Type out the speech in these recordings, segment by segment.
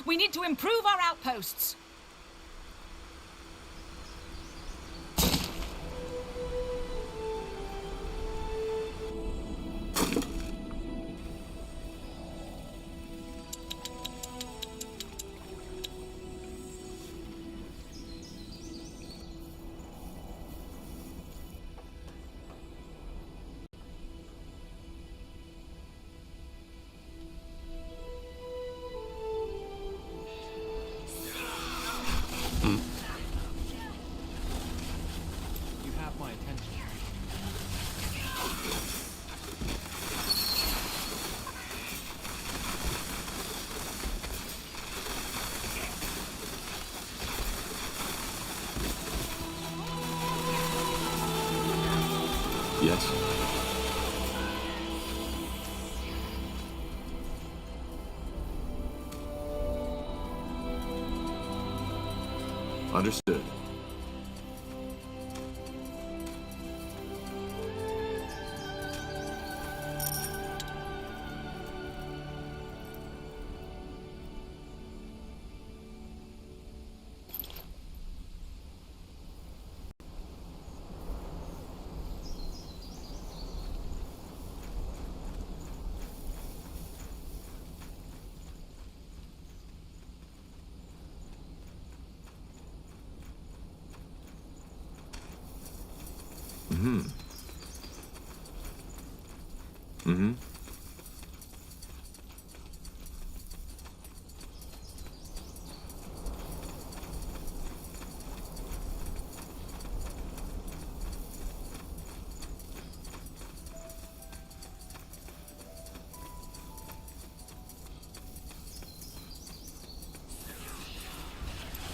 We need to improve our outposts. You have my attention. Yes. Understood. Mm-hmm. Mm-hmm.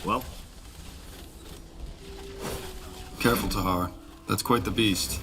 Well? Careful, Tahar. That's quite the beast.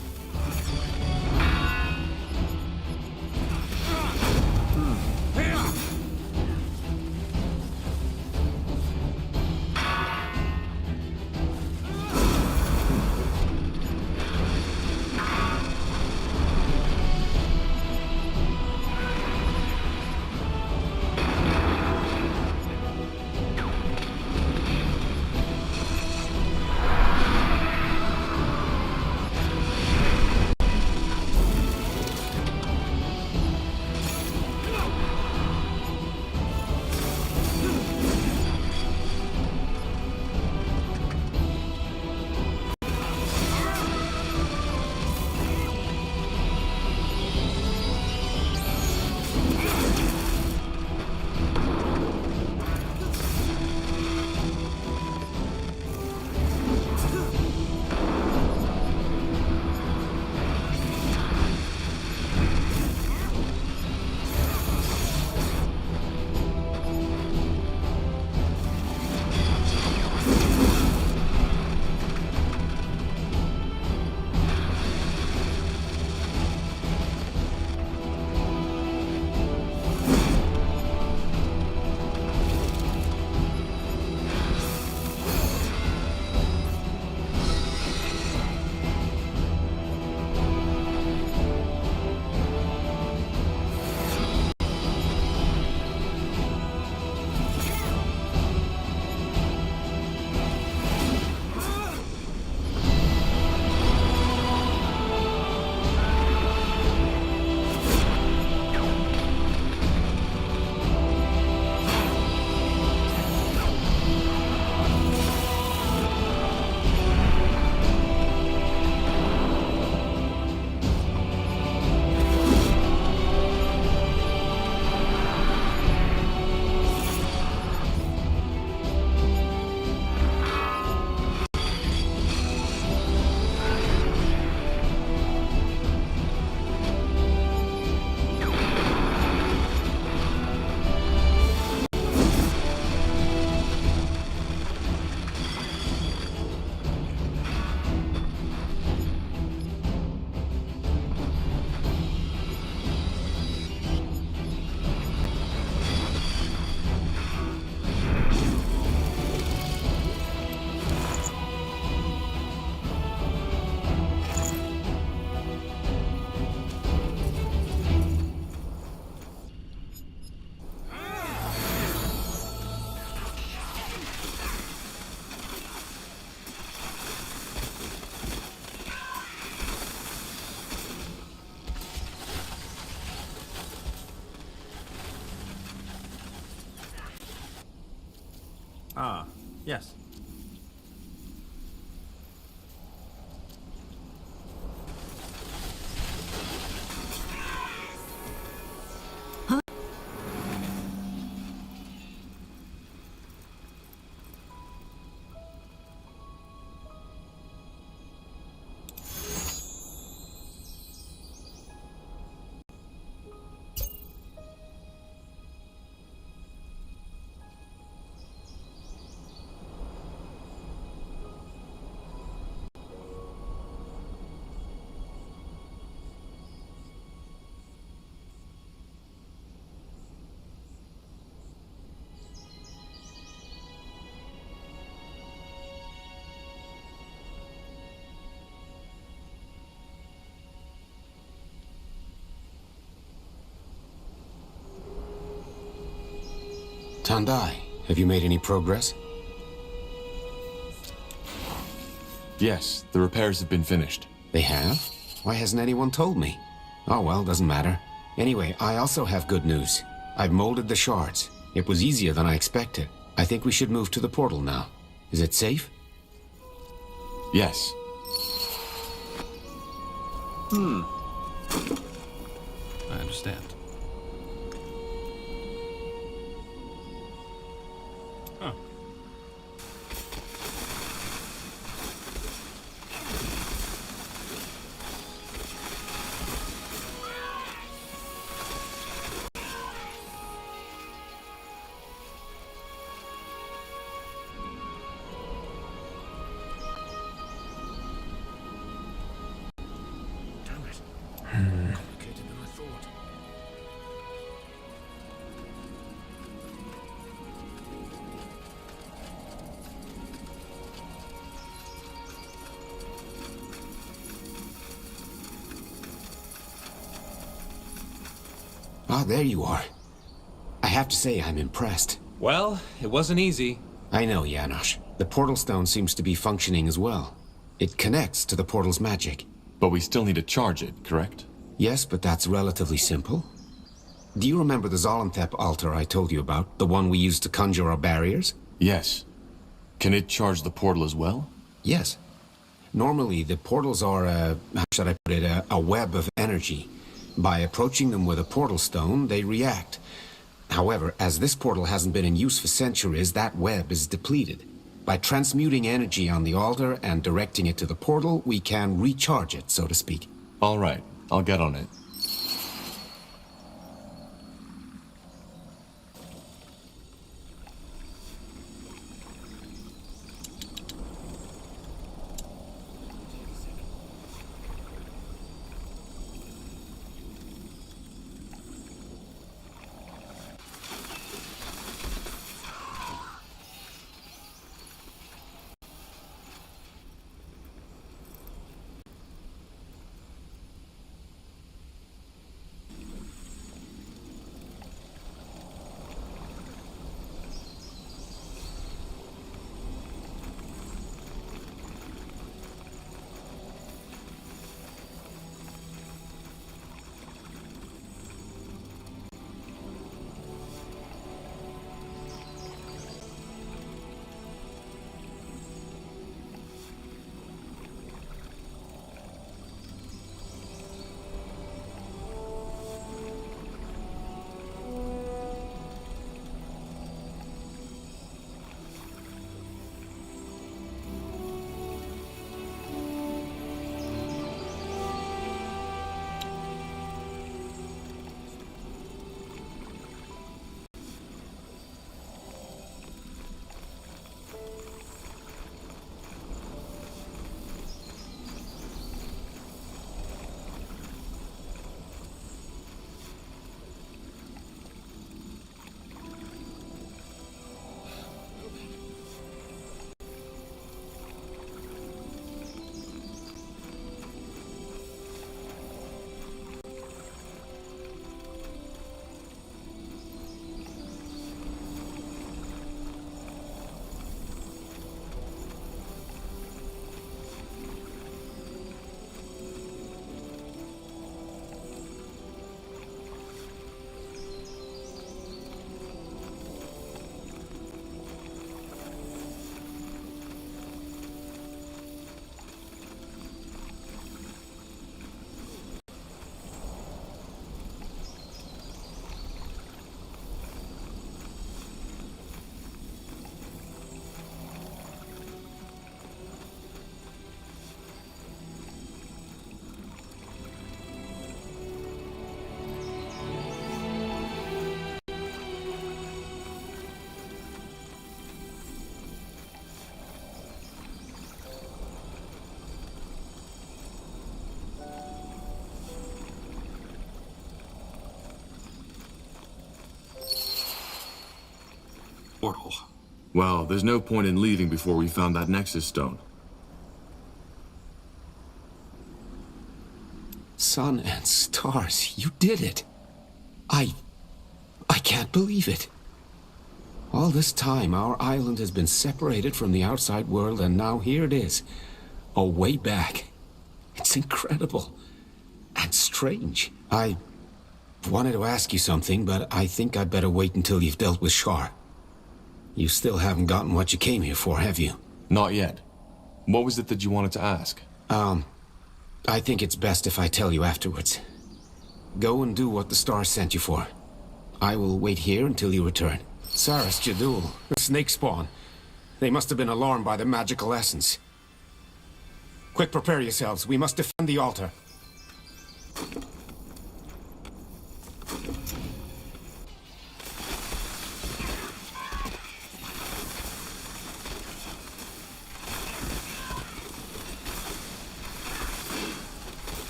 Ah, yes. Tandai, have you made any progress? Yes, the repairs have been finished. They have? Why hasn't anyone told me? Oh well, doesn't matter. Anyway, I also have good news. I've molded the shards. It was easier than I expected. I think we should move to the portal now. Is it safe? Yes. I understand. Huh. Complicated than I thought. Ah, there you are. I have to say I'm impressed. Well, it wasn't easy. I know, Janosch. The portal stone seems to be functioning as well. It connects to the portal's magic. But we still need to charge it, correct? Yes, but that's relatively simple. Do you remember the Zolanthep altar I told you about? The one we used to conjure our barriers? Yes. Can it charge the portal as well? Yes. Normally, the portals are how should I put it, a web of energy. By approaching them with a portal stone, they react. However, as this portal hasn't been in use for centuries, that web is depleted. By transmuting energy on the altar and directing it to the portal, we can recharge it, so to speak. All right, I'll get on it. portal. Well, there's no point in leaving before we found that Nexus stone. Sun and stars, you did it. I can't believe it. All this time, our island has been separated from the outside world, and now here it is. A way back. It's incredible. And strange. I wanted to ask you something, but I think I'd better wait until you've dealt with Shar. You still haven't gotten what you came here for, have you? Not yet. What was it that you wanted to ask? I think it's best if I tell you afterwards. Go and do what the stars sent you for. I will wait here until you return. Saras Jadul, the snake spawn. They must have been alarmed by the magical essence. Quick, prepare yourselves. We must defend the altar.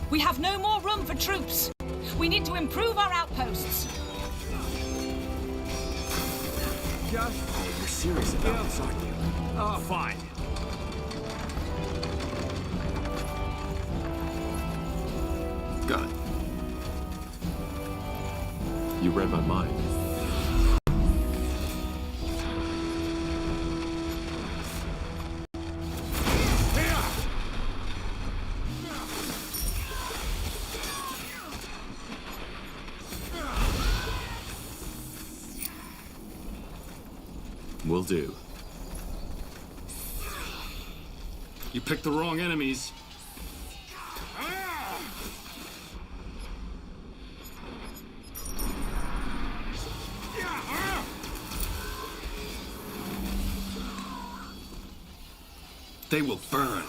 We have no more room for troops. We need to improve our outposts. You're serious about this, aren't you? Oh, fine. Got it. You read my mind. Will do. You picked the wrong enemies. They will burn.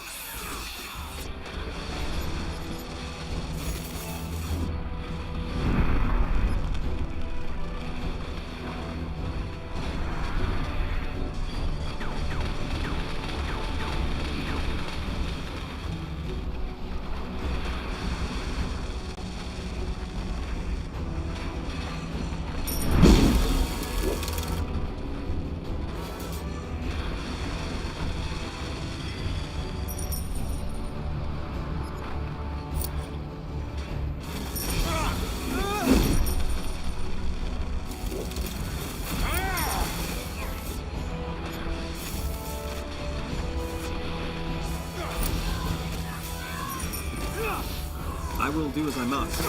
I will do as I must.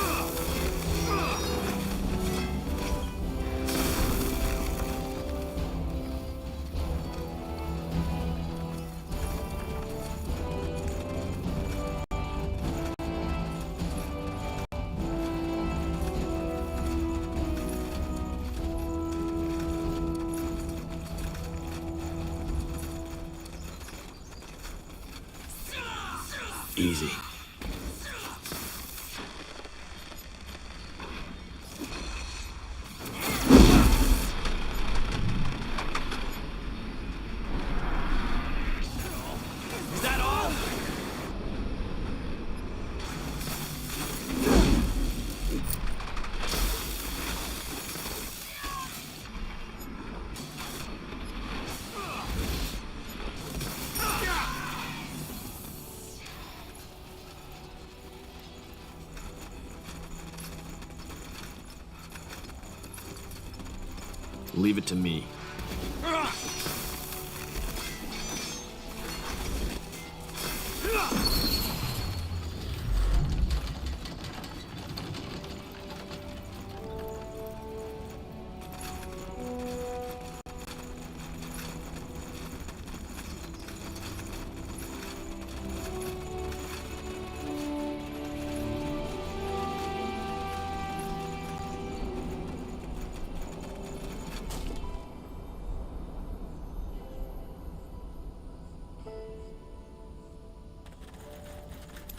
Easy. Is that all? Leave it to me.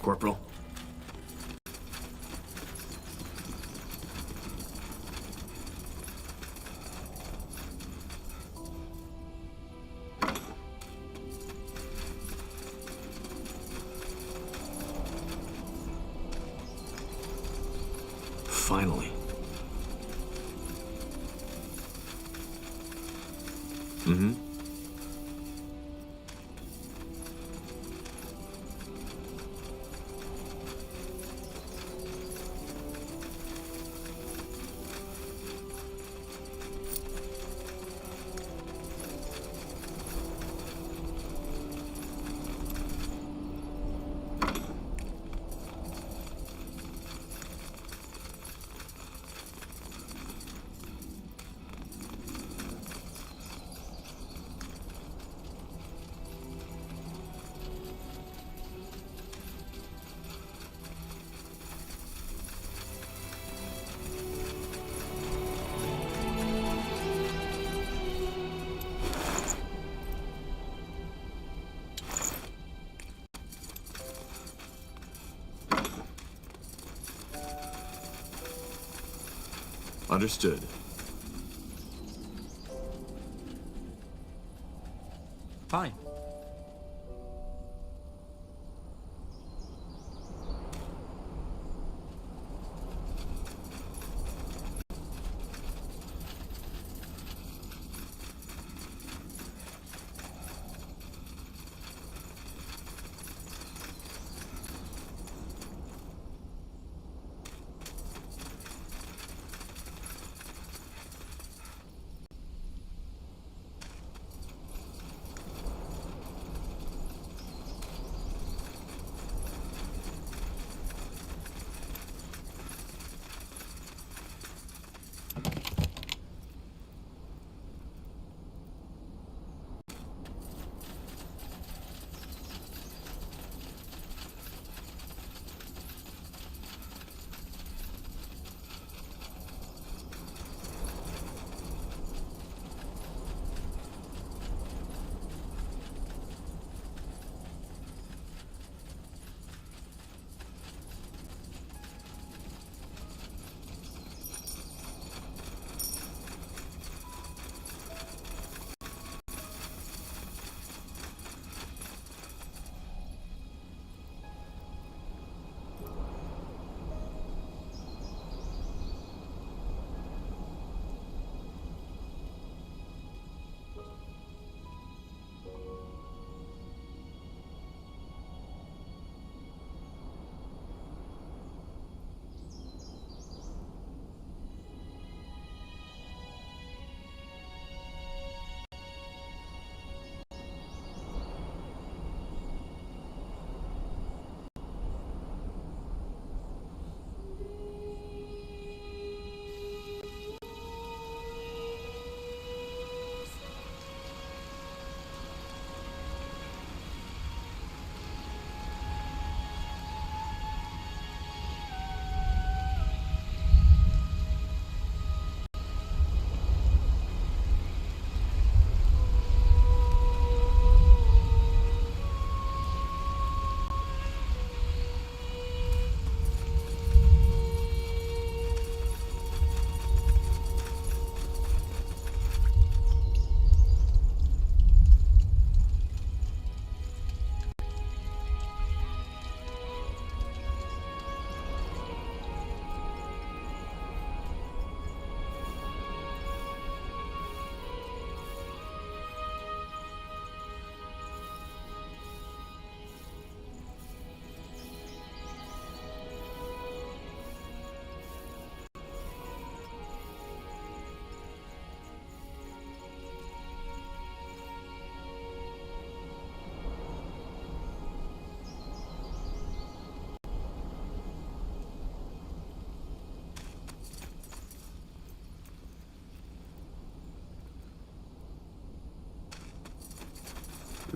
Corporal. Finally. Mm-hmm. Understood. Fine.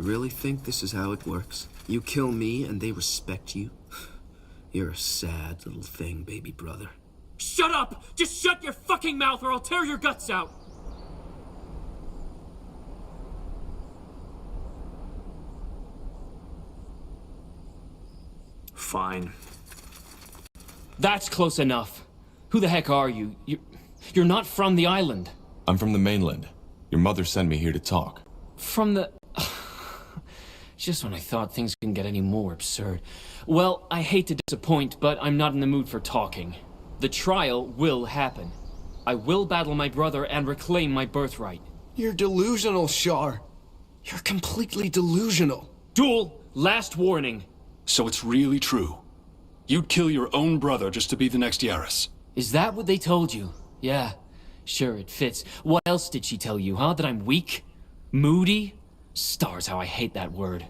You really think this is how it works? You kill me and they respect you? You're a sad little thing, baby brother. Shut up! Just shut your fucking mouth or I'll tear your guts out! Fine. That's close enough. Who the heck are you? You're not from the island. I'm from the mainland. Your mother sent me here to talk. From the... Just when I thought things couldn't get any more absurd. Well, I hate to disappoint, but I'm not in the mood for talking. The trial will happen. I will battle my brother and reclaim my birthright. You're delusional, Shar. You're completely delusional. Duel, last warning. So it's really true. You'd kill your own brother just to be the next Yaris. Is that what they told you? Yeah, sure, it fits. What else did she tell you, huh? That I'm weak? Moody? Stars, how I hate that word.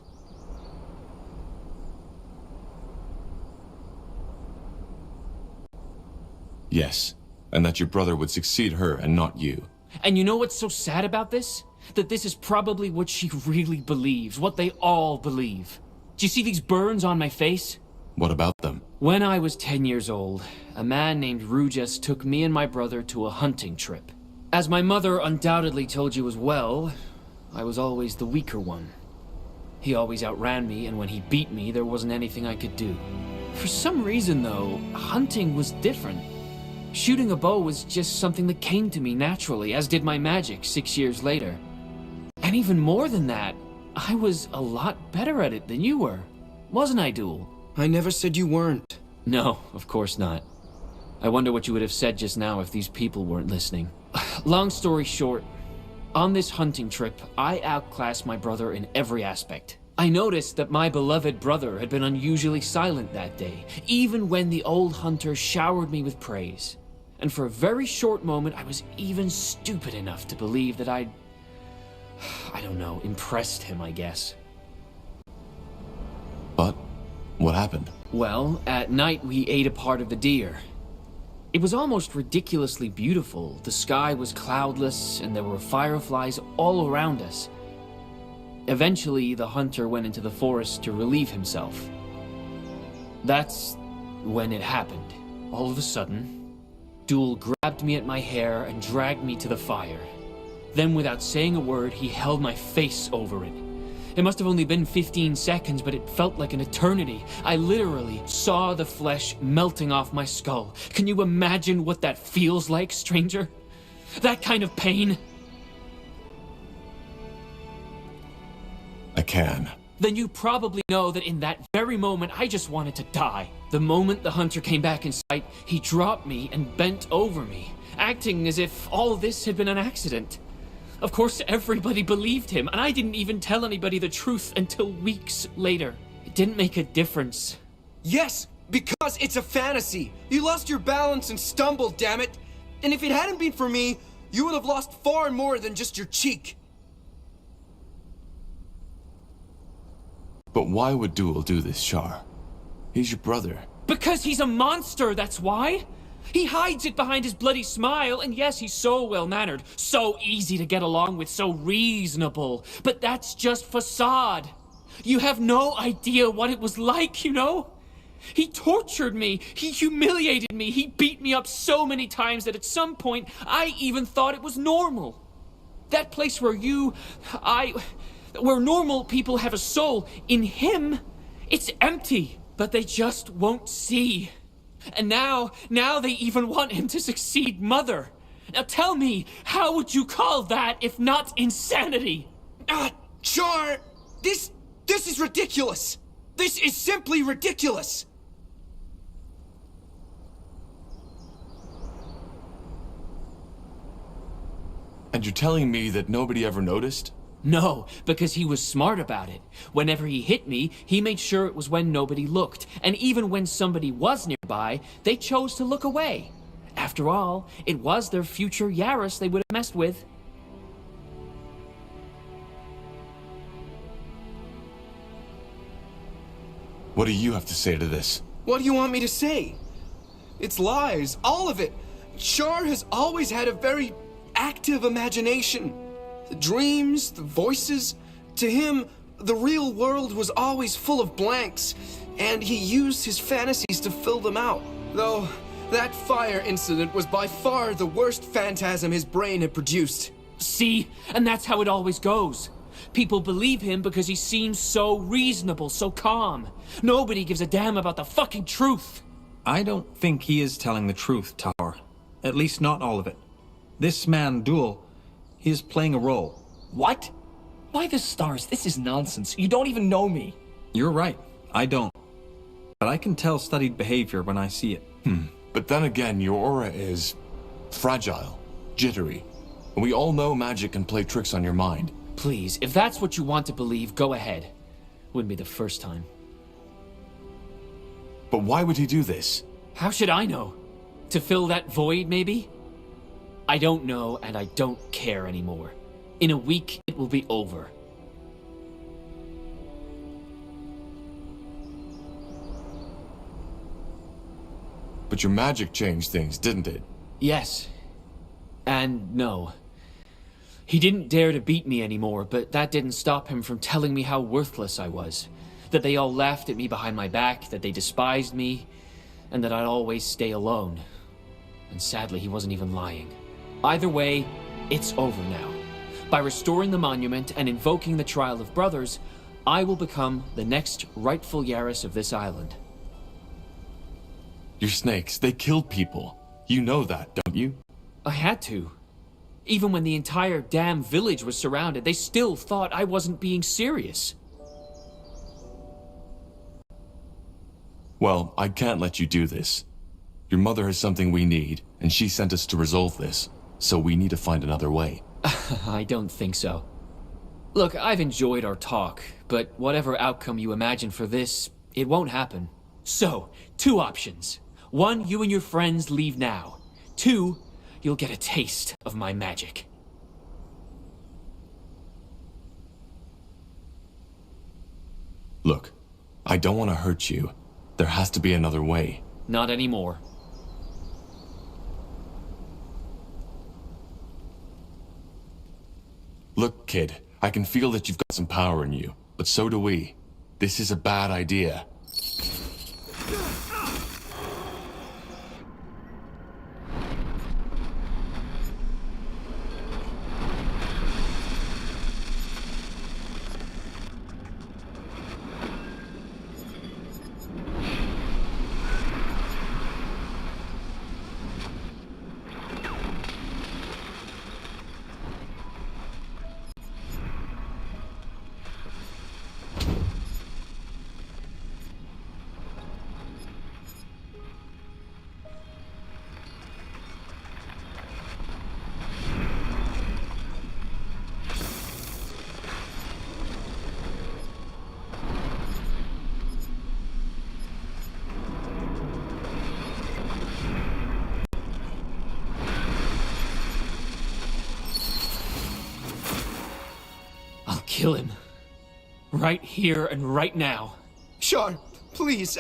Yes, and that your brother would succeed her and not you. And you know what's so sad about this? That this is probably what she really believes, what they all believe. Do you see these burns on my face? What about them? When I was 10 years old, a man named Rujas took me and my brother to a hunting trip. As my mother undoubtedly told you as well, I was always the weaker one. He always outran me, and when he beat me, there wasn't anything I could do. For some reason, though, hunting was different. Shooting a bow was just something that came to me naturally, as did my magic 6 years later. And even more than that, I was a lot better at it than you were. Wasn't I, Duel? I never said you weren't. No, of course not. I wonder what you would have said just now if these people weren't listening. Long story short, on this hunting trip, I outclassed my brother in every aspect. I noticed that my beloved brother had been unusually silent that day, even when the old hunter showered me with praise. And for a very short moment, I was even stupid enough to believe that I don't know, impressed him, I guess. But what happened? Well, at night we ate a part of the deer. It was almost ridiculously beautiful. The sky was cloudless, and there were fireflies all around us. Eventually, the hunter went into the forest to relieve himself. That's when it happened. All of a sudden, Duel grabbed me at my hair and dragged me to the fire. Then, without saying a word, he held my face over it. It must have only been 15 seconds, but it felt like an eternity. I literally saw the flesh melting off my skull. Can you imagine what that feels like, stranger? That kind of pain? I can. Then you probably know that in that very moment, I just wanted to die. The moment the hunter came back in sight, he dropped me and bent over me, acting as if all this had been an accident. Of course, everybody believed him, and I didn't even tell anybody the truth until weeks later. It didn't make a difference. Yes, because it's a fantasy. You lost your balance and stumbled, damn it. And if it hadn't been for me, you would have lost far more than just your cheek. But why would Duel do this, Shar? He's your brother. Because he's a monster, that's why. He hides it behind his bloody smile, and yes, he's so well-mannered, so easy to get along with, so reasonable. But that's just facade. You have no idea what it was like, you know? He tortured me, he humiliated me, he beat me up so many times that at some point, I even thought it was normal. That place where where normal people have a soul, in him, it's empty. But they just won't see. And now they even want him to succeed Mother. Now tell me, how would you call that if not insanity? Char, this is ridiculous. This is simply ridiculous. And you're telling me that nobody ever noticed? No, because he was smart about it. Whenever he hit me, he made sure it was when nobody looked. And even when somebody was nearby, they chose to look away. After all, it was their future Yaris they would have messed with. What do you have to say to this? What do you want me to say? It's lies, all of it. Char has always had a very active imagination. The dreams, the voices. To him, The real world was always full of blanks, and he used his fantasies to fill them out. Though, that fire incident was by far the worst phantasm his brain had produced. See? And that's how it always goes. People believe him because he seems so reasonable, so calm. Nobody gives a damn about the fucking truth. I don't think he is telling the truth, Tower. At least not all of it. This man, Duel, he is playing a role. What? By the stars, this is nonsense. You don't even know me. You're right, I don't. But I can tell studied behavior when I see it. But then again, your aura is fragile, jittery. And we all know magic can play tricks on your mind. Please, if that's what you want to believe, go ahead. Wouldn't be the first time. But why would he do this? How should I know? To fill that void, maybe? I don't know, and I don't care anymore. In a week, it will be over. But your magic changed things, didn't it? Yes. And no. He didn't dare to beat me anymore, but that didn't stop him from telling me how worthless I was. That they all laughed at me behind my back, that they despised me, and that I'd always stay alone. And sadly, he wasn't even lying. Either way, it's over now. By restoring the monument and invoking the Trial of Brothers, I will become the next rightful Yaris of this island. Your snakes, they killed people. You know that, don't you? I had to. Even when the entire damn village was surrounded, they still thought I wasn't being serious. Well, I can't let you do this. Your mother has something we need, and she sent us to resolve this. So we need to find another way. I don't think so. Look, I've enjoyed our talk, but whatever outcome you imagine for this, it won't happen. So, 2 options. 1, you and your friends leave now. 2, you'll get a taste of my magic. Look, I don't want to hurt you. There has to be another way. Not anymore. Look, kid, I can feel that you've got some power in you, but so do we. This is a bad idea. Kill him. Right here and right now. Shar, please,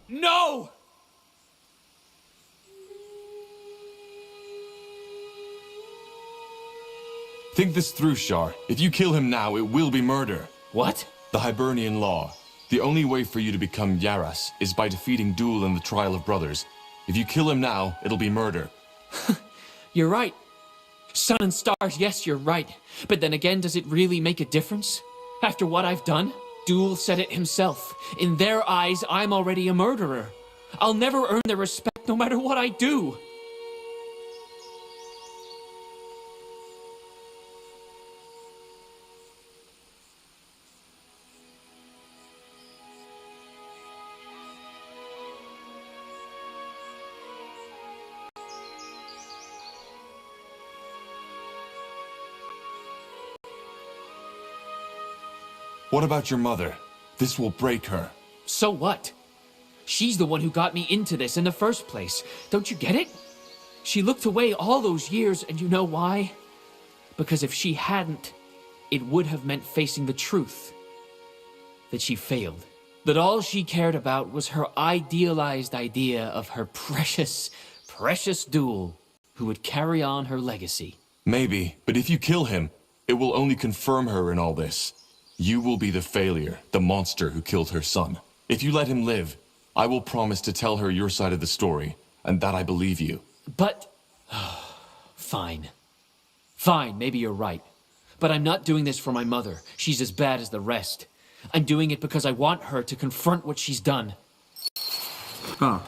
No! Think this through, Shar. If you kill him now, it will be murder. What? The Hibernian law. The only way for you to become Yaras is by defeating Duel in the Trial of Brothers. If you kill him now, it'll be murder. You're right. Sun and stars, yes, you're right. But then again, does it really make a difference? After what I've done? Duel said it himself. In their eyes, I'm already a murderer. I'll never earn their respect no matter what I do. What about your mother? This will break her. So what? She's the one who got me into this in the first place. Don't you get it? She looked away all those years, and you know why? Because if she hadn't, it would have meant facing the truth. That she failed. That all she cared about was her idealized idea of her precious, precious Duel, who would carry on her legacy. Maybe, but if you kill him, it will only confirm her in all this. You will be the failure, the monster who killed her son. If you let him live, I will promise to tell her your side of the story, and that I believe you. But... Fine. Fine, maybe you're right. But I'm not doing this for my mother. She's as bad as the rest. I'm doing it because I want her to confront what she's done. Ah.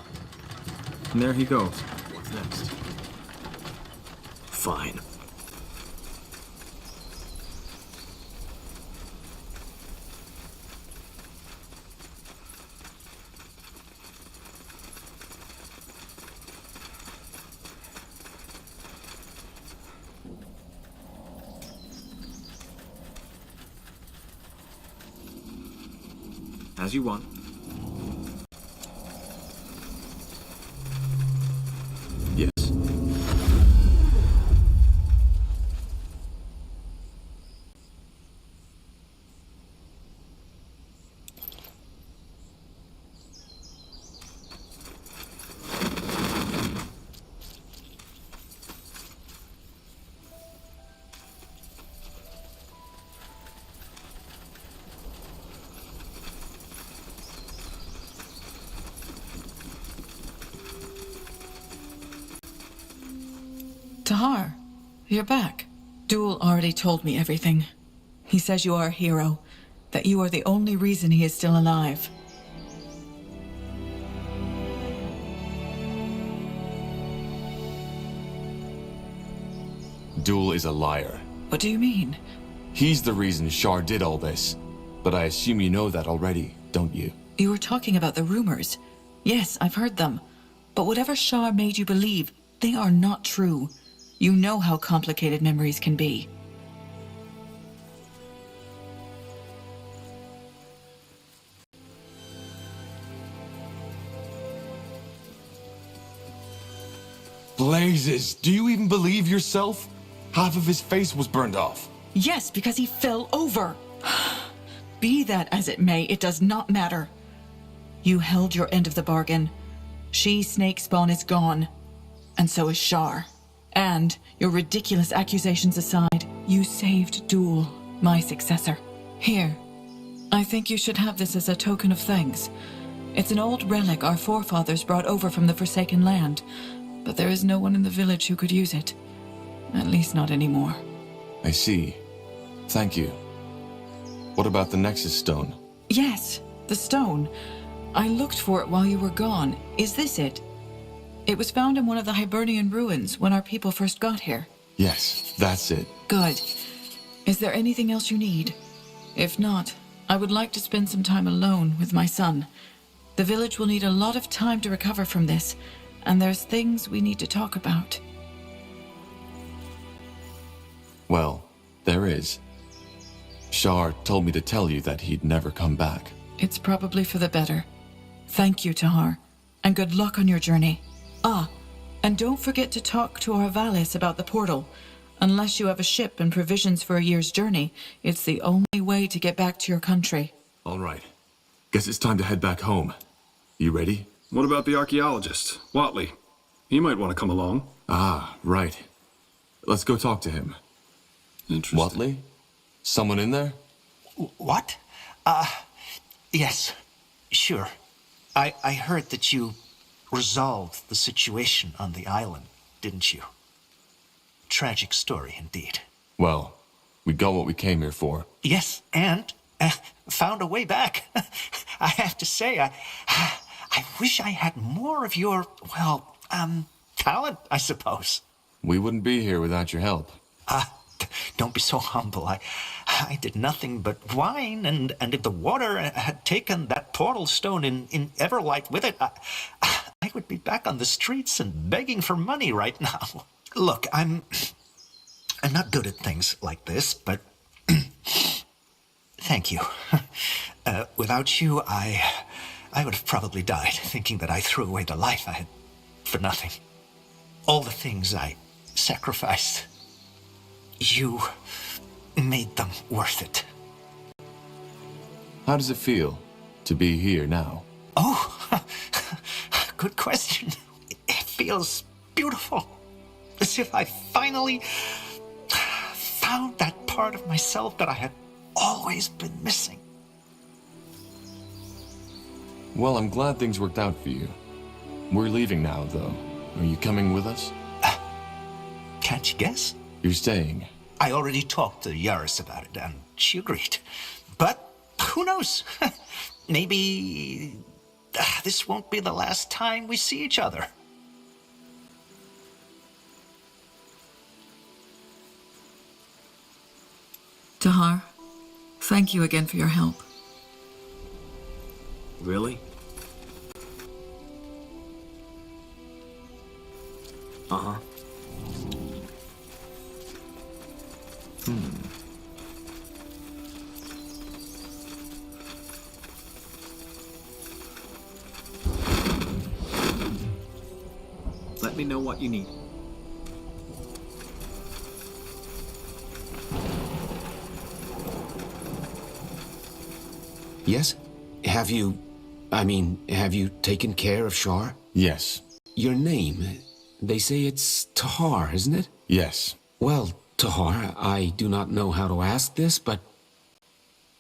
And there he goes. What's next? Fine. As you want. Yes. Tahar, you're back. Duel already told me everything. He says you are a hero, that you are the only reason he is still alive. Duel is a liar. What do you mean? He's the reason Shar did all this. But I assume you know that already, don't you? You were talking about the rumors. Yes, I've heard them. But whatever Shar made you believe, they are not true. You know how complicated memories can be. Blazes, do you even believe yourself? Half of his face was burned off. Yes, because he fell over. Be that as it may, it does not matter. You held your end of the bargain. She-snake spawn is gone. And so is Shar. And, your ridiculous accusations aside, you saved Duel, my successor. Here, I think you should have this as a token of thanks. It's an old relic our forefathers brought over from the Forsaken Land, but there is no one in the village who could use it. At least not anymore. I see. Thank you. What about the Nexus Stone? Yes, the stone. I looked for it while you were gone. Is this it? It was found in one of the Hibernian ruins when our people first got here. Yes, that's it. Good. Is there anything else you need? If not, I would like to spend some time alone with my son. The village will need a lot of time to recover from this, and there's things we need to talk about. Well, there is. Shar told me to tell you that he'd never come back. It's probably for the better. Thank you, Tahar, and good luck on your journey. Ah, and don't forget to talk to our Valis about the portal. Unless you have a ship and provisions for a year's journey, it's the only way to get back to your country. All right. Guess it's time to head back home. You ready? What about the archaeologist, Watley? He might want to come along. Ah, right. Let's go talk to him. Interesting. Watley? Someone in there? What? Yes, sure. I heard that you resolved the situation on the island, didn't you? Tragic story indeed. Well, we got what we came here for. Yes, and found a way back. I have to say, I wish I had more of your, well, talent, I suppose. We wouldn't be here without your help. Don't be so humble. I did nothing but whine, and if the water had taken that portal stone in Everlight with it, I would be back on the streets and begging for money right now. Look, I'm not good at things like this, but thank you. Without you, I would have probably died, thinking that I threw away the life I had for nothing. All the things I sacrificed, you made them worth it. How does it feel to be here now? Oh, good question. It feels beautiful. As if I finally found that part of myself that I had always been missing. Well, I'm glad things worked out for you. We're leaving now, though. Are you coming with us? Can't you guess? You're staying. I already talked to Yaris about it, and she agreed. But who knows? Maybe this won't be the last time we see each other. Tahar, thank you again for your help. Really? Uh-huh. Let me know what you need. Yes? Have you taken care of Shar? Yes. Your name, they say it's Tahar, isn't it? Yes. Well, Tahar, I do not know how to ask this, but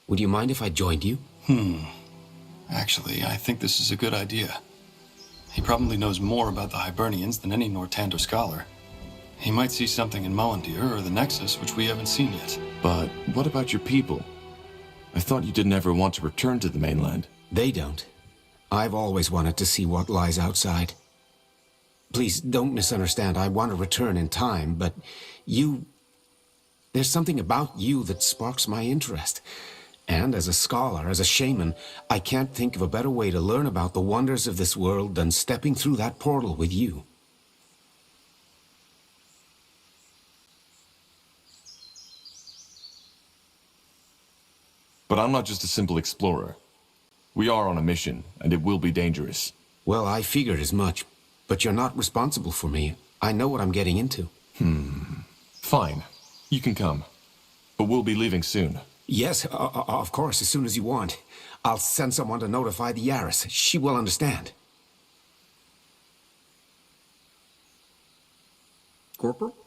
would you mind if I joined you? Actually, I think this is a good idea. He probably knows more about the Hibernians than any Nortander scholar. He might see something in Molandir or the Nexus which we haven't seen yet. But what about your people? I thought you didn't ever want to return to the mainland. They don't. I've always wanted to see what lies outside. Please, don't misunderstand. I want to return in time, but you... There's something about you that sparks my interest. And as a scholar, as a shaman, I can't think of a better way to learn about the wonders of this world than stepping through that portal with you. But I'm not just a simple explorer. We are on a mission, and it will be dangerous. Well, I figured as much, but you're not responsible for me. I know what I'm getting into. Fine. You can come. But we'll be leaving soon. Yes, of course, as soon as you want. I'll send someone to notify the Yaris. She will understand. Corporal?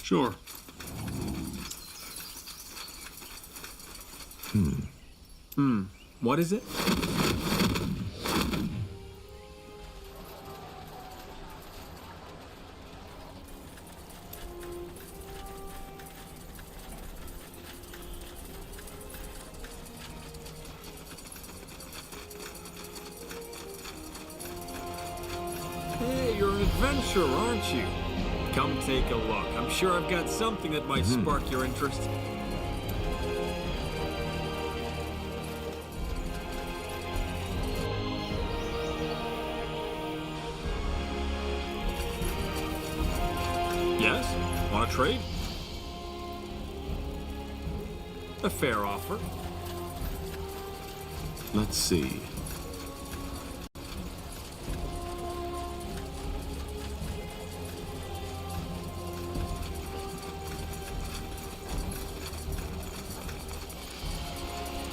Sure. What is it? Hey, you're an adventurer, aren't you? Come take a look. I'm sure I've got something that might spark your interest. Yes? Want to trade? A fair offer. Let's see.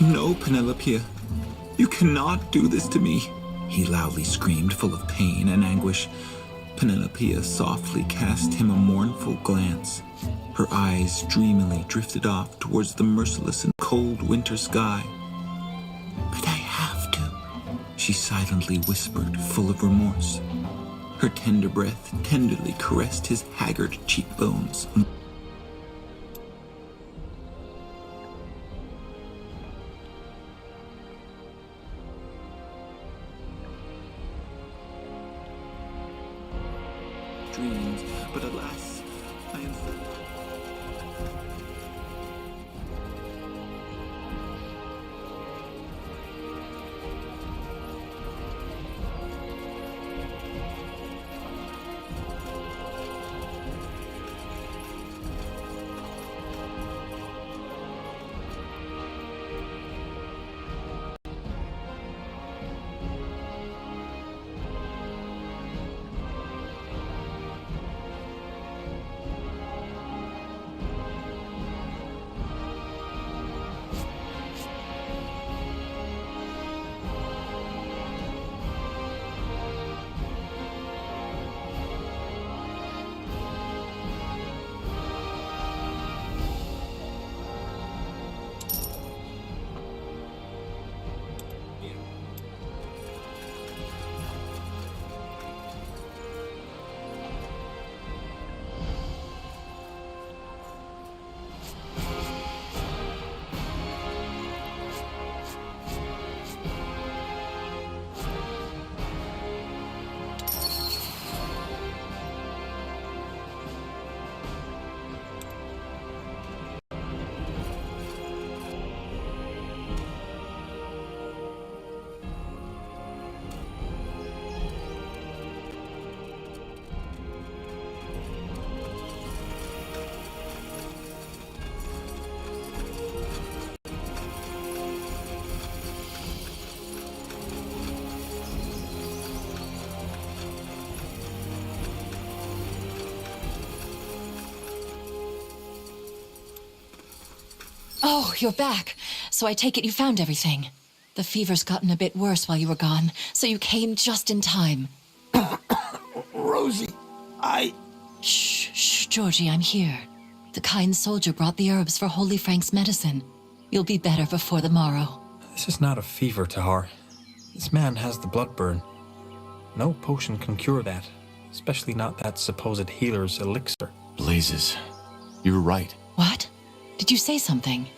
No, Penelope. You cannot do this to me, he loudly screamed, full of pain and anguish. Penelope softly cast him a mournful glance. Her eyes dreamily drifted off towards the merciless and cold winter sky. But I have to, she silently whispered, full of remorse. Her tender breath tenderly caressed his haggard cheekbones. Dreams, but alas, I am... Oh, you're back. So I take it you found everything. The fever's gotten a bit worse while you were gone, so you came just in time. Rosie, Shh, Georgie, I'm here. The kind soldier brought the herbs for Holy Frank's medicine. You'll be better before the morrow. This is not a fever, Tahar. This man has the blood burn. No potion can cure that, especially not that supposed healer's elixir. Blazes. You were right. What? Did you say something?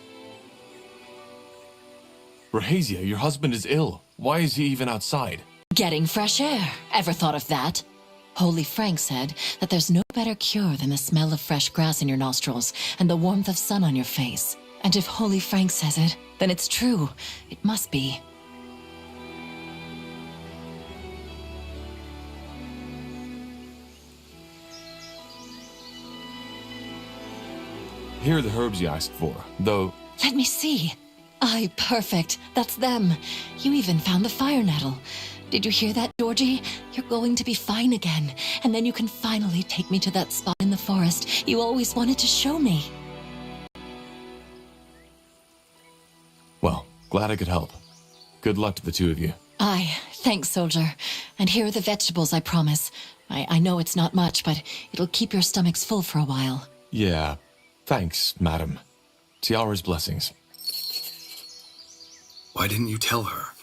Rahazia, your husband is ill. Why is he even outside? Getting fresh air. Ever thought of that? Holy Frank said that there's no better cure than the smell of fresh grass in your nostrils and the warmth of sun on your face. And if Holy Frank says it, then it's true. It must be. Here are the herbs you asked for, though... Let me see. Aye, perfect. That's them. You even found the fire nettle. Did you hear that, Georgie? You're going to be fine again, and then you can finally take me to that spot in the forest you always wanted to show me. Well, glad I could help. Good luck to the two of you. Aye, thanks, soldier. And here are the vegetables, I promise. I know it's not much, but it'll keep your stomachs full for a while. Yeah, thanks, madam. Tiara's blessings. Why didn't you tell her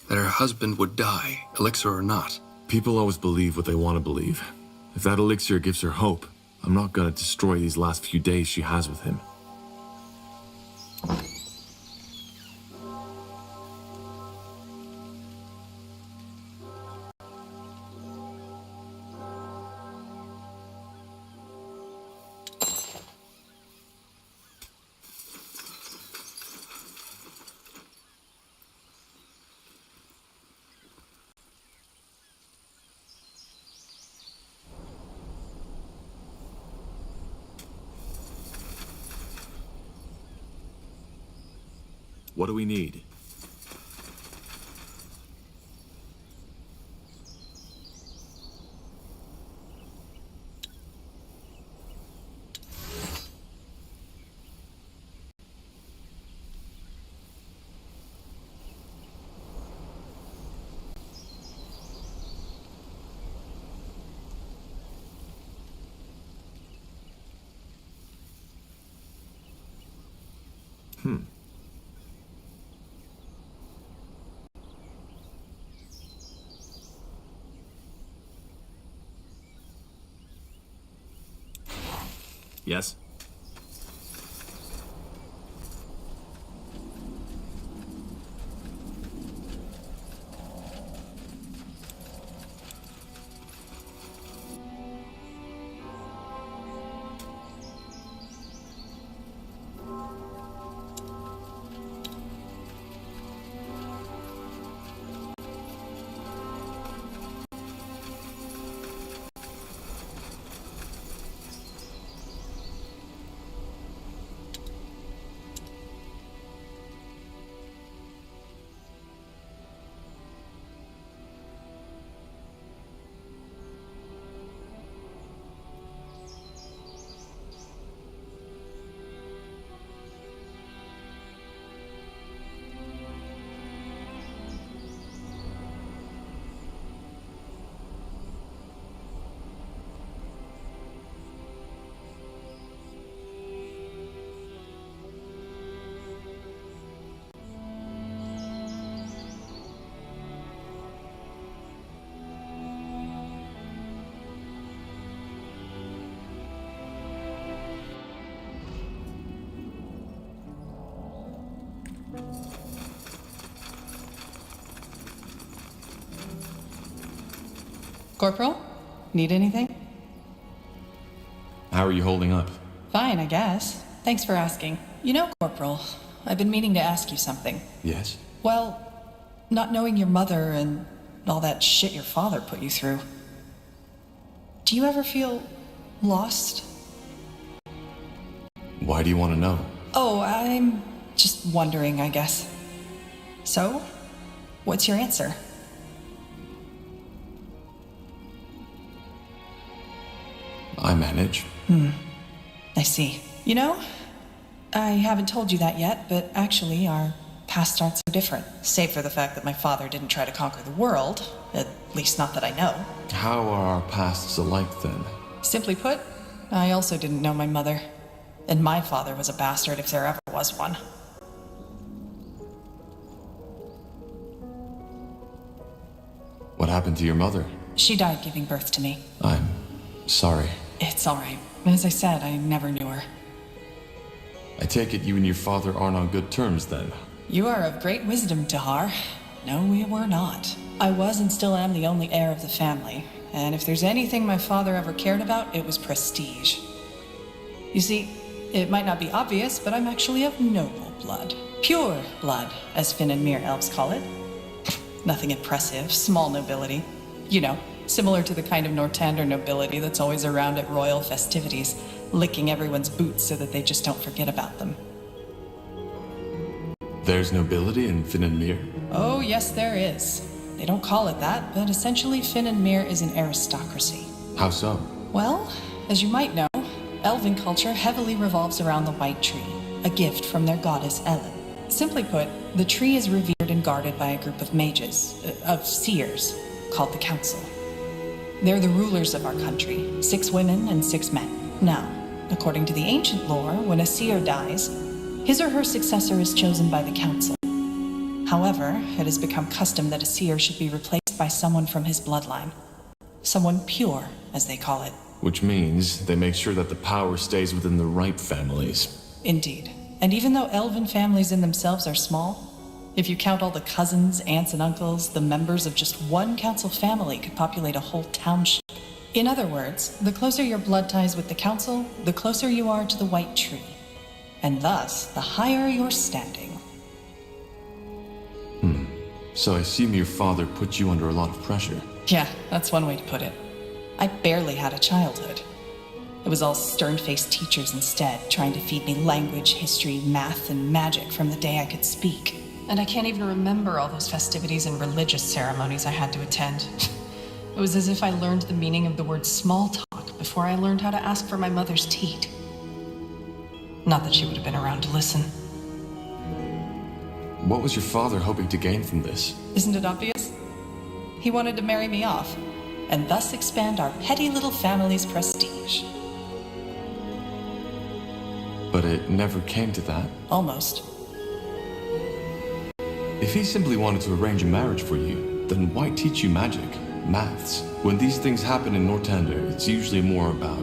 that her husband would die, elixir or not? People always believe what they want to believe. If that elixir gives her hope, I'm not gonna destroy these last few days she has with him. What do we need? Yes? Corporal? Need anything? How are you holding up? Fine, I guess. Thanks for asking. You know, Corporal, I've been meaning to ask you something. Yes? Well, not knowing your mother and all that shit your father put you through. Do you ever feel lost? Why do you want to know? Oh, I'm just wondering, I guess. So, what's your answer? I manage. I see. You know, I haven't told you that yet, but actually our pasts aren't so different. Save for the fact that my father didn't try to conquer the world, at least not that I know. How are our pasts alike then? Simply put, I also didn't know my mother. And my father was a bastard if there ever was one. What happened to your mother? She died giving birth to me. I'm sorry. It's alright. As I said, I never knew her. I take it you and your father aren't on good terms then? You are of great wisdom, Tahar. No, we were not. I was and still am the only heir of the family, and if there's anything my father ever cared about, it was prestige. You see, it might not be obvious, but I'm actually of noble blood. Pure blood, as Finn and Mir elves call it. Nothing impressive, small nobility. You know, similar to the kind of Nortander nobility that's always around at royal festivities, licking everyone's boots so that they just don't forget about them. There's nobility in Finn and Mir? Oh, yes, there is. They don't call it that, but essentially Finn and Mir is an aristocracy. How so? Well, as you might know, elven culture heavily revolves around the White Tree, a gift from their goddess Ellen. Simply put, the tree is revered and guarded by a group of mages, of seers, called the Council. They're the rulers of our country, 6 women and 6 men. Now, According to the ancient lore, when a seer dies, his or her successor is chosen by the council. However, it has become custom that a seer should be replaced by someone from his bloodline. Someone pure, as they call it. Which means they make sure that the power stays within the right families. Indeed. And even though elven families in themselves are small, if you count all the cousins, aunts, and uncles, the members of just one council family could populate a whole township. In other words, the closer your blood ties with the council, the closer you are to the White Tree. And thus, the higher your standing. So I assume your father put you under a lot of pressure. Yeah, that's one way to put it. I barely had a childhood. It was all stern-faced teachers instead, trying to feed me language, history, math, and magic from the day I could speak. And I can't even remember all those festivities and religious ceremonies I had to attend. It was as if I learned the meaning of the word small talk before I learned how to ask for my mother's teat. Not that she would have been around to listen. What was your father hoping to gain from this? Isn't it obvious? He wanted to marry me off, and thus expand our petty little family's prestige. But it never came to that. Almost. If he simply wanted to arrange a marriage for you, then why teach you magic, maths? When these things happen in Northander, it's usually more about,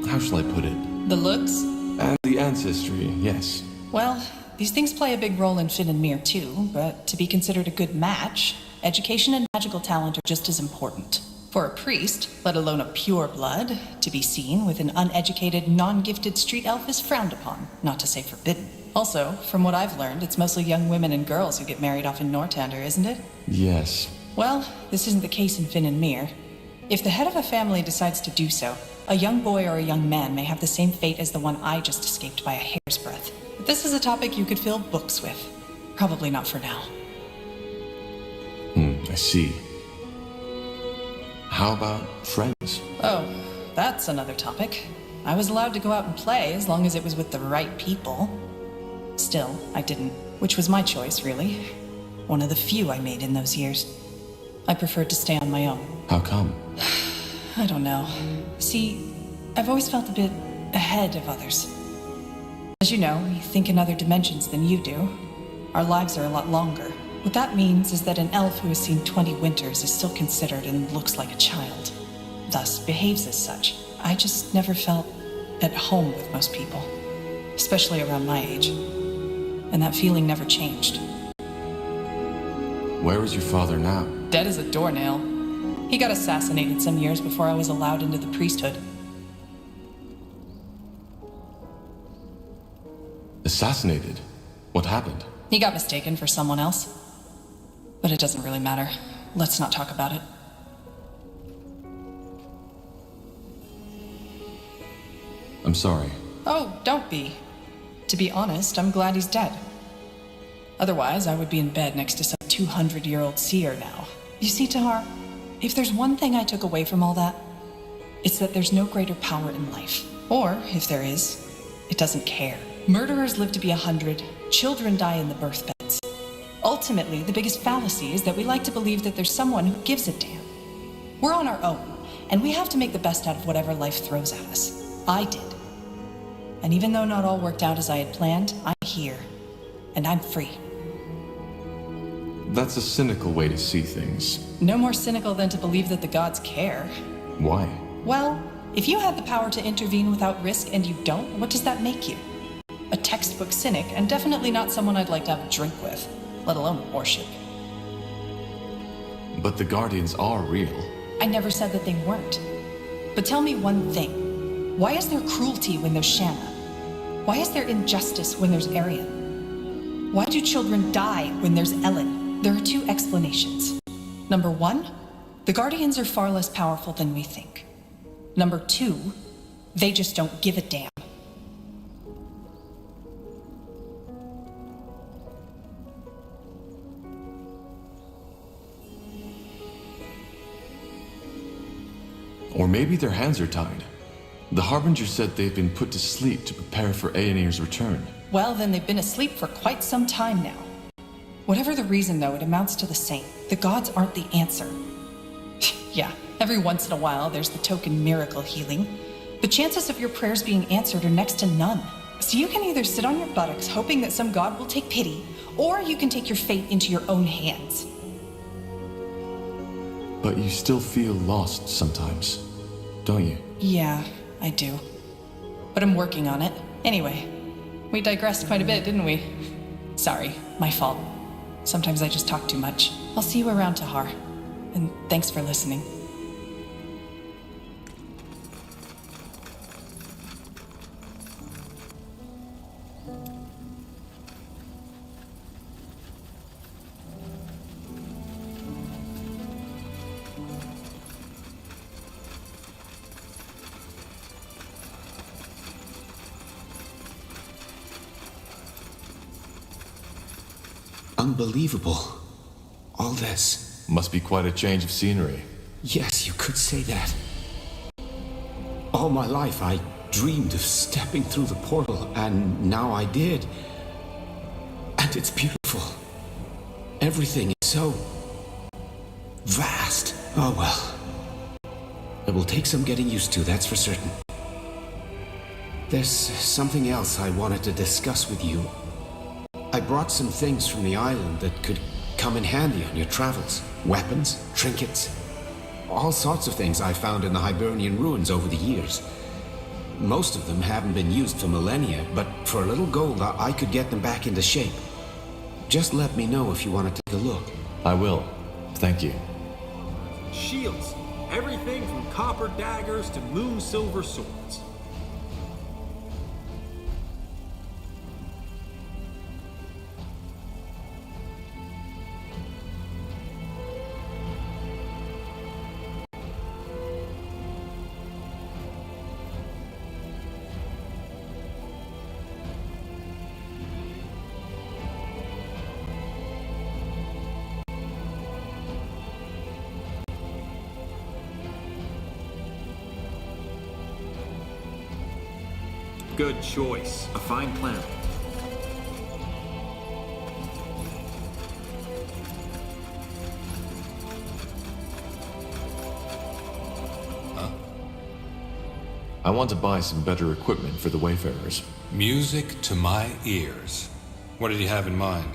how shall I put it? The looks? And the ancestry, yes. Well, these things play a big role in Finn and Mir too, but to be considered a good match, education and magical talent are just as important. For a priest, let alone a pure blood, to be seen with an uneducated, non-gifted street elf is frowned upon, not to say forbidden. Also, from what I've learned, it's mostly young women and girls who get married off in Northander, isn't it? Yes. Well, this isn't the case in Finn and Mir. If the head of a family decides to do so, a young boy or a young man may have the same fate as the one I just escaped by a hair's breadth. But this is a topic you could fill books with. Probably not for now. I see. How about friends? Oh, that's another topic. I was allowed to go out and play as long as it was with the right people. Still, I didn't, which was my choice, really. One of the few I made in those years. I preferred to stay on my own. How come? I don't know. See, I've always felt a bit ahead of others. As you know, we think in other dimensions than you do. Our lives are a lot longer. What that means is that an elf who has seen 20 winters is still considered and looks like a child. Thus, behaves as such. I just never felt at home with most people. Especially around my age. And that feeling never changed. Where is your father now? Dead as a doornail. He got assassinated some years before I was allowed into the priesthood. Assassinated? What happened? He got mistaken for someone else. But it doesn't really matter. Let's not talk about it. I'm sorry. Oh, don't be. To be honest, I'm glad he's dead. Otherwise, I would be in bed next to some 200-year-old seer now. You see, Tahar, if there's one thing I took away from all that, it's that there's no greater power in life. Or, if there is, it doesn't care. Murderers live to be 100, children die in the birth beds. Ultimately, the biggest fallacy is that we like to believe that there's someone who gives a damn. We're on our own, and we have to make the best out of whatever life throws at us. I did. And even though not all worked out as I had planned, I'm here. And I'm free. That's a cynical way to see things. No more cynical than to believe that the gods care. Why? Well, if you had the power to intervene without risk and you don't, what does that make you? A textbook cynic, and definitely not someone I'd like to have a drink with, let alone worship. But the Guardians are real. I never said that they weren't. But tell me one thing. Why is there cruelty when there's Shanna? Why is there injustice when there's Arian? Why do children die when there's Ellen? There are two explanations. Number one, the Guardians are far less powerful than we think. Number two, they just don't give a damn. Or maybe their hands are tied. The Harbinger said they've been put to sleep to prepare for Aenir's return. Well, then they've been asleep for quite some time now. Whatever the reason, though, it amounts to the same. The gods aren't the answer. Yeah, every once in a while there's the token miracle healing. The chances of your prayers being answered are next to none. So you can either sit on your buttocks hoping that some god will take pity, or you can take your fate into your own hands. But you still feel lost sometimes, don't you? Yeah, I do. But I'm working on it. Anyway, we digressed quite a bit, didn't we? Sorry, my fault. Sometimes I just talk too much. I'll see you around, Tahar. And thanks for listening. Unbelievable. All this. Must be quite a change of scenery. Yes, you could say that. All my life I dreamed of stepping through the portal, and now I did. And it's beautiful. Everything is so vast. Oh well. It will take some getting used to, that's for certain. There's something else I wanted to discuss with you. I brought some things from the island that could come in handy on your travels. Weapons, trinkets, all sorts of things I found in the Hibernian ruins over the years. Most of them haven't been used for millennia, but for a little gold I could get them back into shape. Just let me know if you want to take a look. I will. Thank you. Shields. Everything from copper daggers to moon silver swords. Good choice. A fine plan. I want to buy some better equipment for the Wayfarers. Music to my ears. What did you have in mind?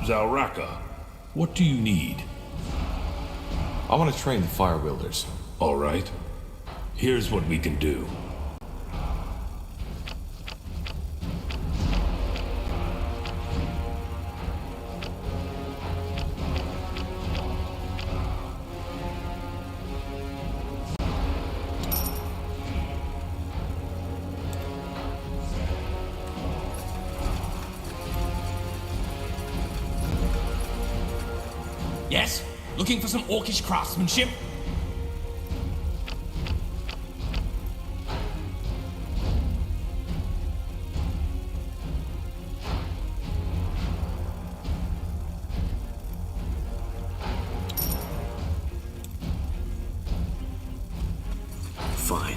Zalraka, what do you need? I want to train the fire wielders. All right. Here's what we can do. Yes? Looking for some orcish craftsmanship? Fine.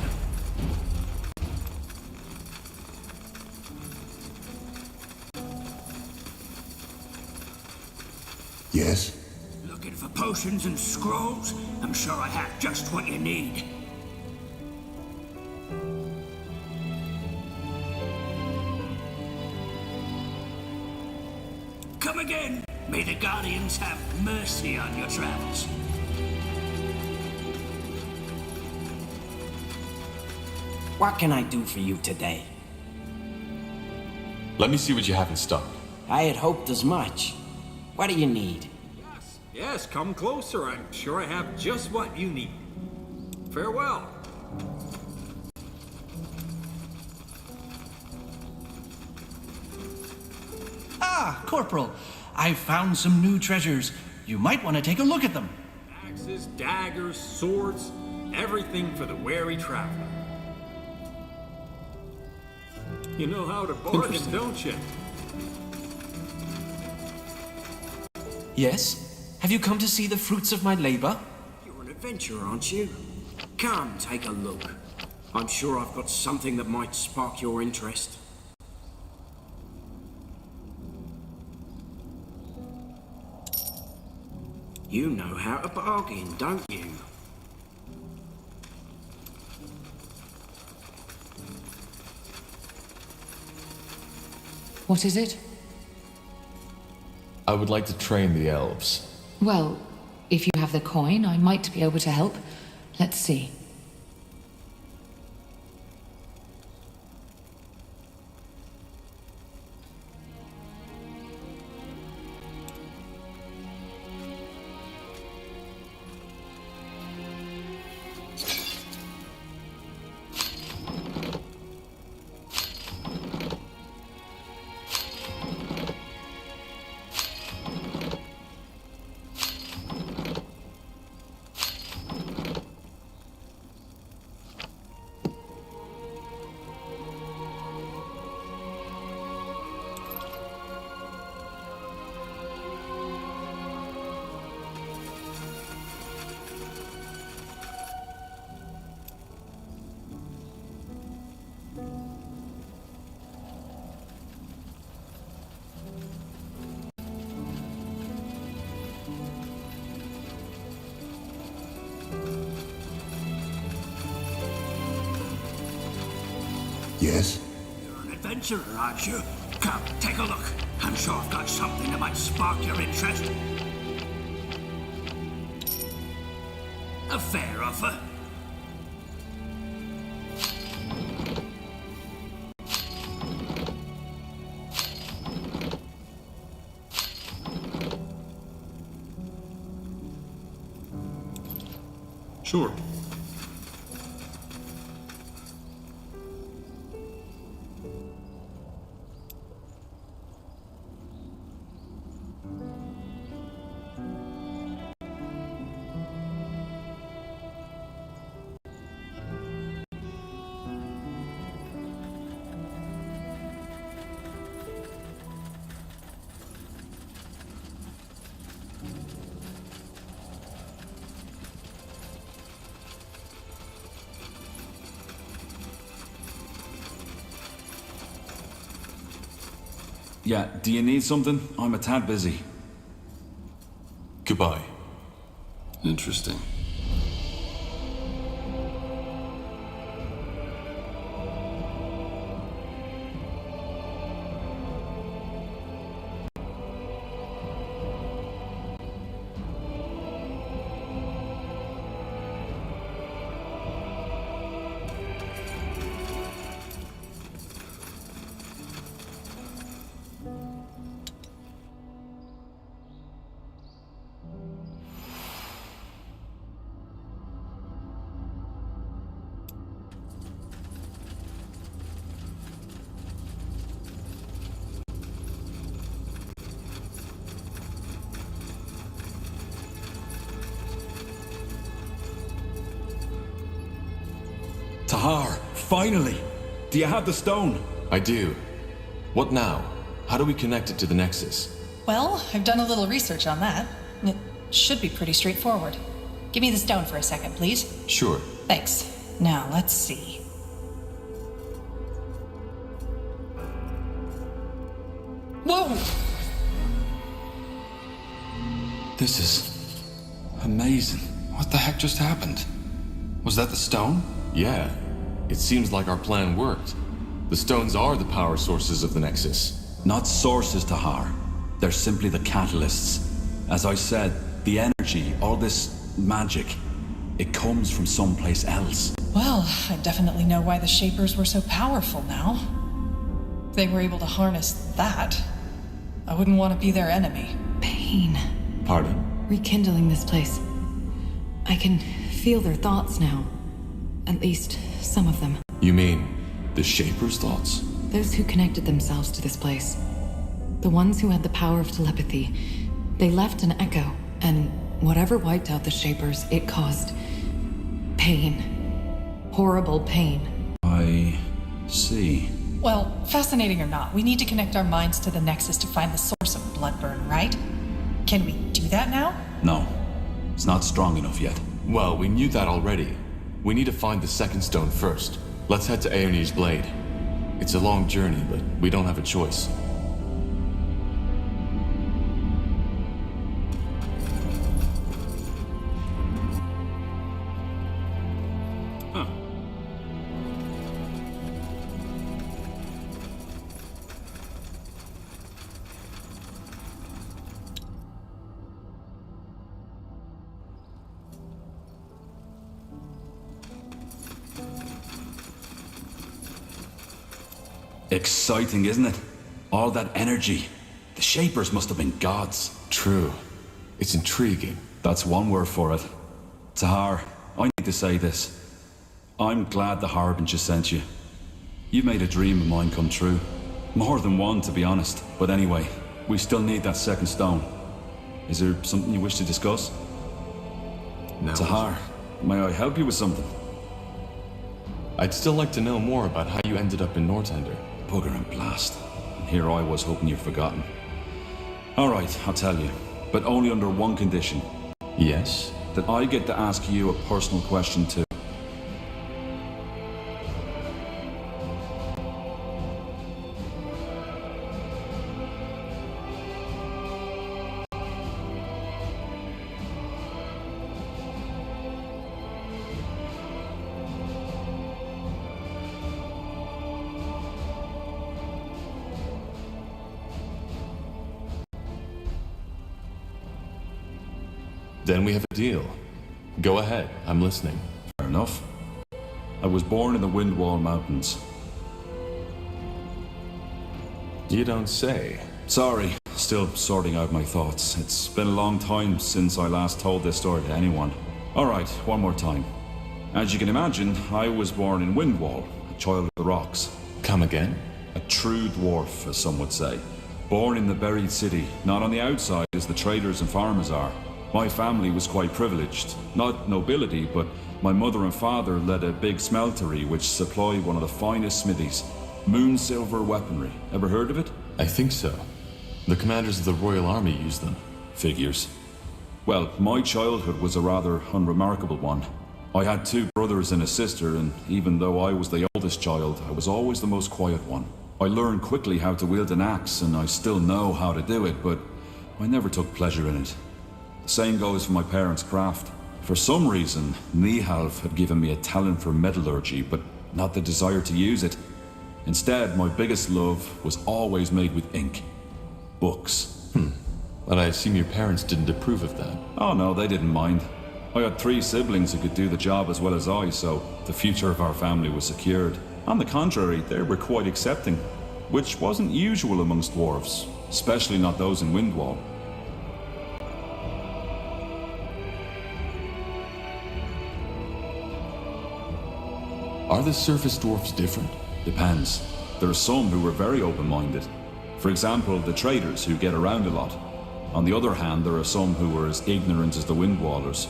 Yes? Looking for potions and scrolls? I'm sure I have just what you need. Come again. May the Guardians have mercy on your travels. What can I do for you today? Let me see what you have in stock. I had hoped as much. What do you need? Yes, come closer. I'm sure I have just what you need. Farewell. Ah, Corporal. I've found some new treasures. You might want to take a look at them. Axes, daggers, swords, everything for the wary traveler. You know how to bargain, don't you? Yes? Have you come to see the fruits of my labor? You're an adventurer, aren't you? Come, take a look. I'm sure I've got something that might spark your interest. You know how to bargain, don't you? What is it? I would like to train the elves. Well, if you have the coin, I might be able to help. Let's see. Yes? You're an adventurer, aren't you? Come, take a look. I'm sure I've got something that might spark your interest. A fair offer. Sure. Yeah, do you need something? I'm a tad busy. Goodbye. Interesting. Tahar, finally! Do you have the stone? I do. What now? How do we connect it to the Nexus? Well, I've done a little research on that. It should be pretty straightforward. Give me the stone for a second, please. Sure. Thanks. Now, let's see. Whoa! This is amazing. What the heck just happened? Was that the stone? Yeah. It seems like our plan worked. The stones are the power sources of the Nexus. Not sources, Tahar. They're simply the catalysts. As I said, the energy, all this magic, it comes from someplace else. Well, I definitely know why the Shapers were so powerful now. If they were able to harness that, I wouldn't want to be their enemy. Pain. Pardon? Rekindling this place. I can feel their thoughts now. At least, some of them. You mean the Shaper's thoughts? Those who connected themselves to this place. The ones who had the power of telepathy. They left an echo, and whatever wiped out the Shapers, it caused pain. Horrible pain. I see. Well, fascinating or not, we need to connect our minds to the Nexus to find the source of Bloodburn, right? Can we do that now? No. It's not strong enough yet. Well, we knew that already. We need to find the second stone first. Let's head to Aeonir's Blade. It's a long journey, but we don't have a choice. Exciting, isn't it? All that energy. The Shapers must have been gods. True. It's intriguing. That's one word for it. Tahar, I need to say this. I'm glad the Harbinger sent you. You've made a dream of mine come true. More than one, to be honest. But anyway, we still need that second stone. Is there something you wish to discuss? No. Tahar, may I help you with something? I'd still like to know more about how you ended up in Northander. Bugger and blast. And here I was hoping you'd forgotten. Alright, I'll tell you. But only under one condition. Yes? That I get to ask you a personal question too. Then we have a deal. Go ahead, I'm listening. Fair enough. I was born in the Windwall Mountains. You don't say. Sorry, still sorting out my thoughts. It's been a long time since I last told this story to anyone. Alright, one more time. As you can imagine, I was born in Windwall, a child of the rocks. Come again? A true dwarf, as some would say. Born in the buried city, not on the outside as the traders and farmers are. My family was quite privileged. Not nobility, but my mother and father led a big smeltery which supplied one of the finest smithies. Moon silver weaponry. Ever heard of it? I think so. The commanders of the Royal Army use them. Figures. Well, my childhood was a rather unremarkable one. I had 2 brothers and a sister, and even though I was the oldest child, I was always the most quiet one. I learned quickly how to wield an axe, and I still know how to do it, but I never took pleasure in it. The same goes for my parents' craft. For some reason, Nihalf had given me a talent for metallurgy, but not the desire to use it. Instead, my biggest love was always made with ink. Books. But I assume your parents didn't approve of that. Oh no, they didn't mind. I had 3 siblings who could do the job as well as I, so the future of our family was secured. On the contrary, they were quite accepting, which wasn't usual amongst dwarves, especially not those in Windwall. Are the surface dwarfs different? Depends. There are some who are very open-minded. For example, the traders who get around a lot. On the other hand, there are some who are as ignorant as the Windwallers.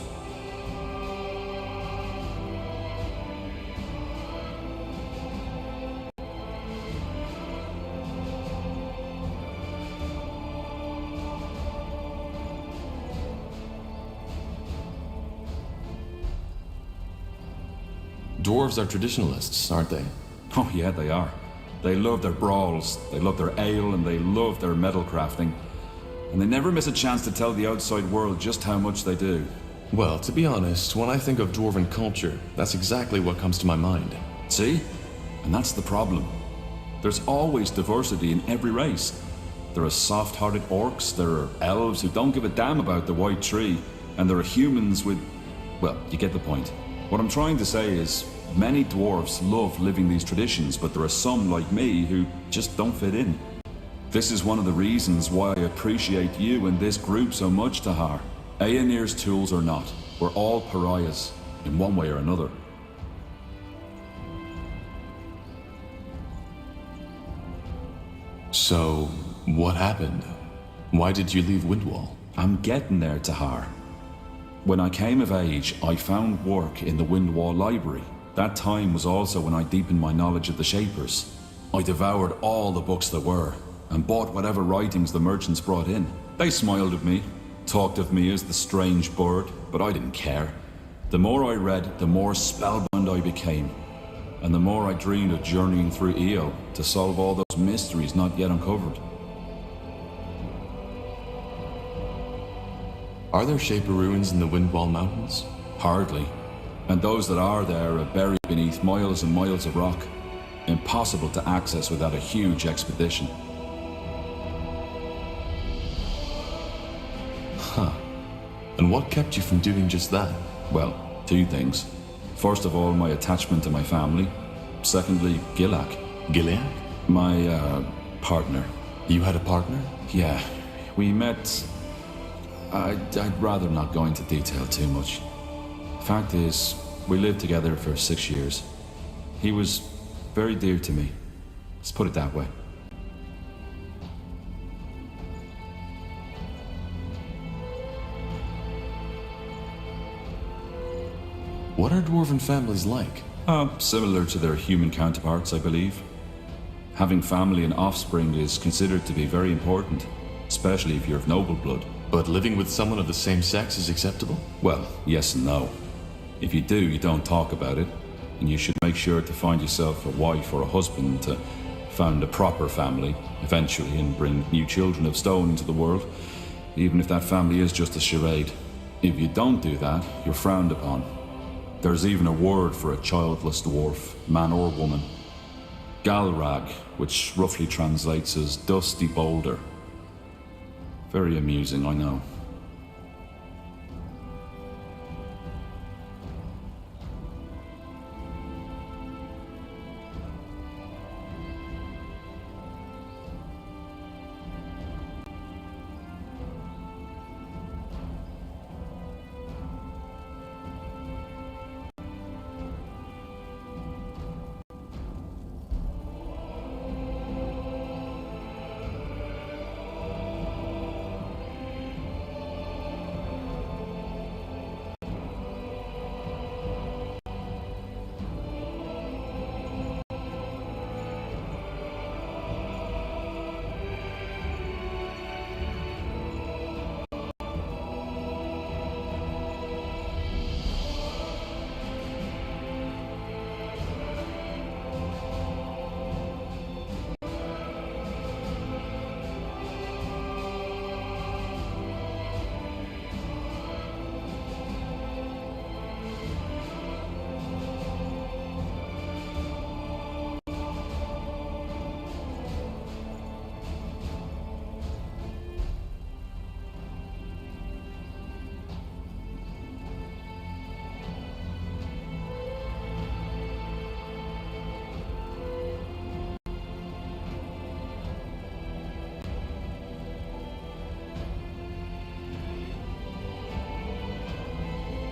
Dwarves are traditionalists, aren't they? Oh yeah, they are. They love their brawls, they love their ale, and they love their metal crafting. And they never miss a chance to tell the outside world just how much they do. Well, to be honest, when I think of dwarven culture, that's exactly what comes to my mind. See? And that's the problem. There's always diversity in every race. There are soft-hearted orcs, there are elves who don't give a damn about the white tree, and there are humans with... well, you get the point. What I'm trying to say is, many dwarves love living these traditions, but there are some like me who just don't fit in. This is one of the reasons why I appreciate you and this group so much, Tahar. Aeonir's tools or not, we're all pariahs, in one way or another. So, What happened? Why did you leave Windwall? I'm getting there, Tahar. When I came of age, I found work in the Windwall Library. That time was also when I deepened my knowledge of the Shapers. I devoured all the books there were, and bought whatever writings the merchants brought in. They smiled at me, talked of me as the strange bird, but I didn't care. The more I read, the more spellbound I became, and the more I dreamed of journeying through Io to solve all those mysteries not yet uncovered. Are there Shaper ruins in the Windwall Mountains? Hardly. And those that are there are buried beneath miles and miles of rock. Impossible to access without a huge expedition. Huh. And what kept you from doing just that? Well, two things. First of all, my attachment to my family. Secondly, Gilak. Gilak? My, partner. You had a partner? Yeah. We met... I'd rather not go into detail too much. Fact is, we lived together for 6 years. He was very dear to me. Let's put it that way. What are dwarven families like? Similar to their human counterparts, I believe. Having family and offspring is considered to be very important, especially if you're of noble blood. But living with someone of the same sex is acceptable? Well, yes and no. If you do, you don't talk about it, and you should make sure to find yourself a wife or a husband to found a proper family, eventually, and bring new children of stone into the world, even if that family is just a charade. If you don't do that, you're frowned upon. There's even a word for a childless dwarf, man or woman. Galrag, which roughly translates as dusty boulder. Very amusing, I know.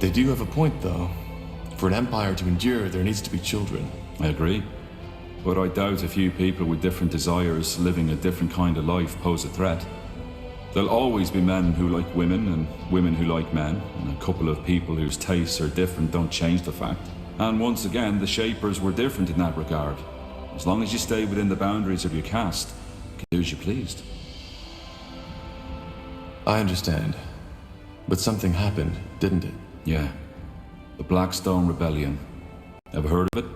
They do have a point, though. For an empire to endure, there needs to be children. I agree. But I doubt a few people with different desires living a different kind of life pose a threat. There'll always be men who like women and women who like men, and a couple of people whose tastes are different don't change the fact. And once again, the Shapers were different in that regard. As long as you stay within the boundaries of your caste, you can do as you pleased. I understand. But something happened, didn't it? Yeah. The Blackstone Rebellion. Ever heard of it?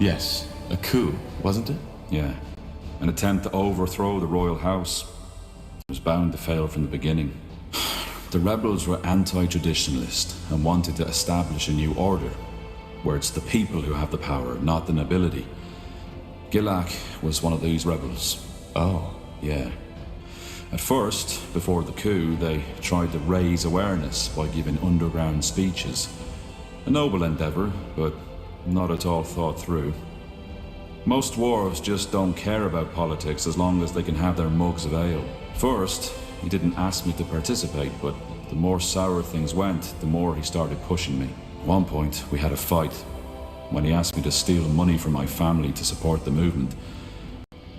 Yes, a coup, wasn't it? Yeah. An attempt to overthrow the royal house. It was bound to fail from the beginning. The rebels were anti-traditionalist and wanted to establish a new order, where it's the people who have the power, not the nobility. Gilak was one of these rebels. Oh. Yeah. At first, before the coup, they tried to raise awareness by giving underground speeches. A noble endeavor, but not at all thought through. Most dwarves just don't care about politics as long as they can have their mugs of ale. First, he didn't ask me to participate, but the more sour things went, the more he started pushing me. At one point, we had a fight. When he asked me to steal money from my family to support the movement,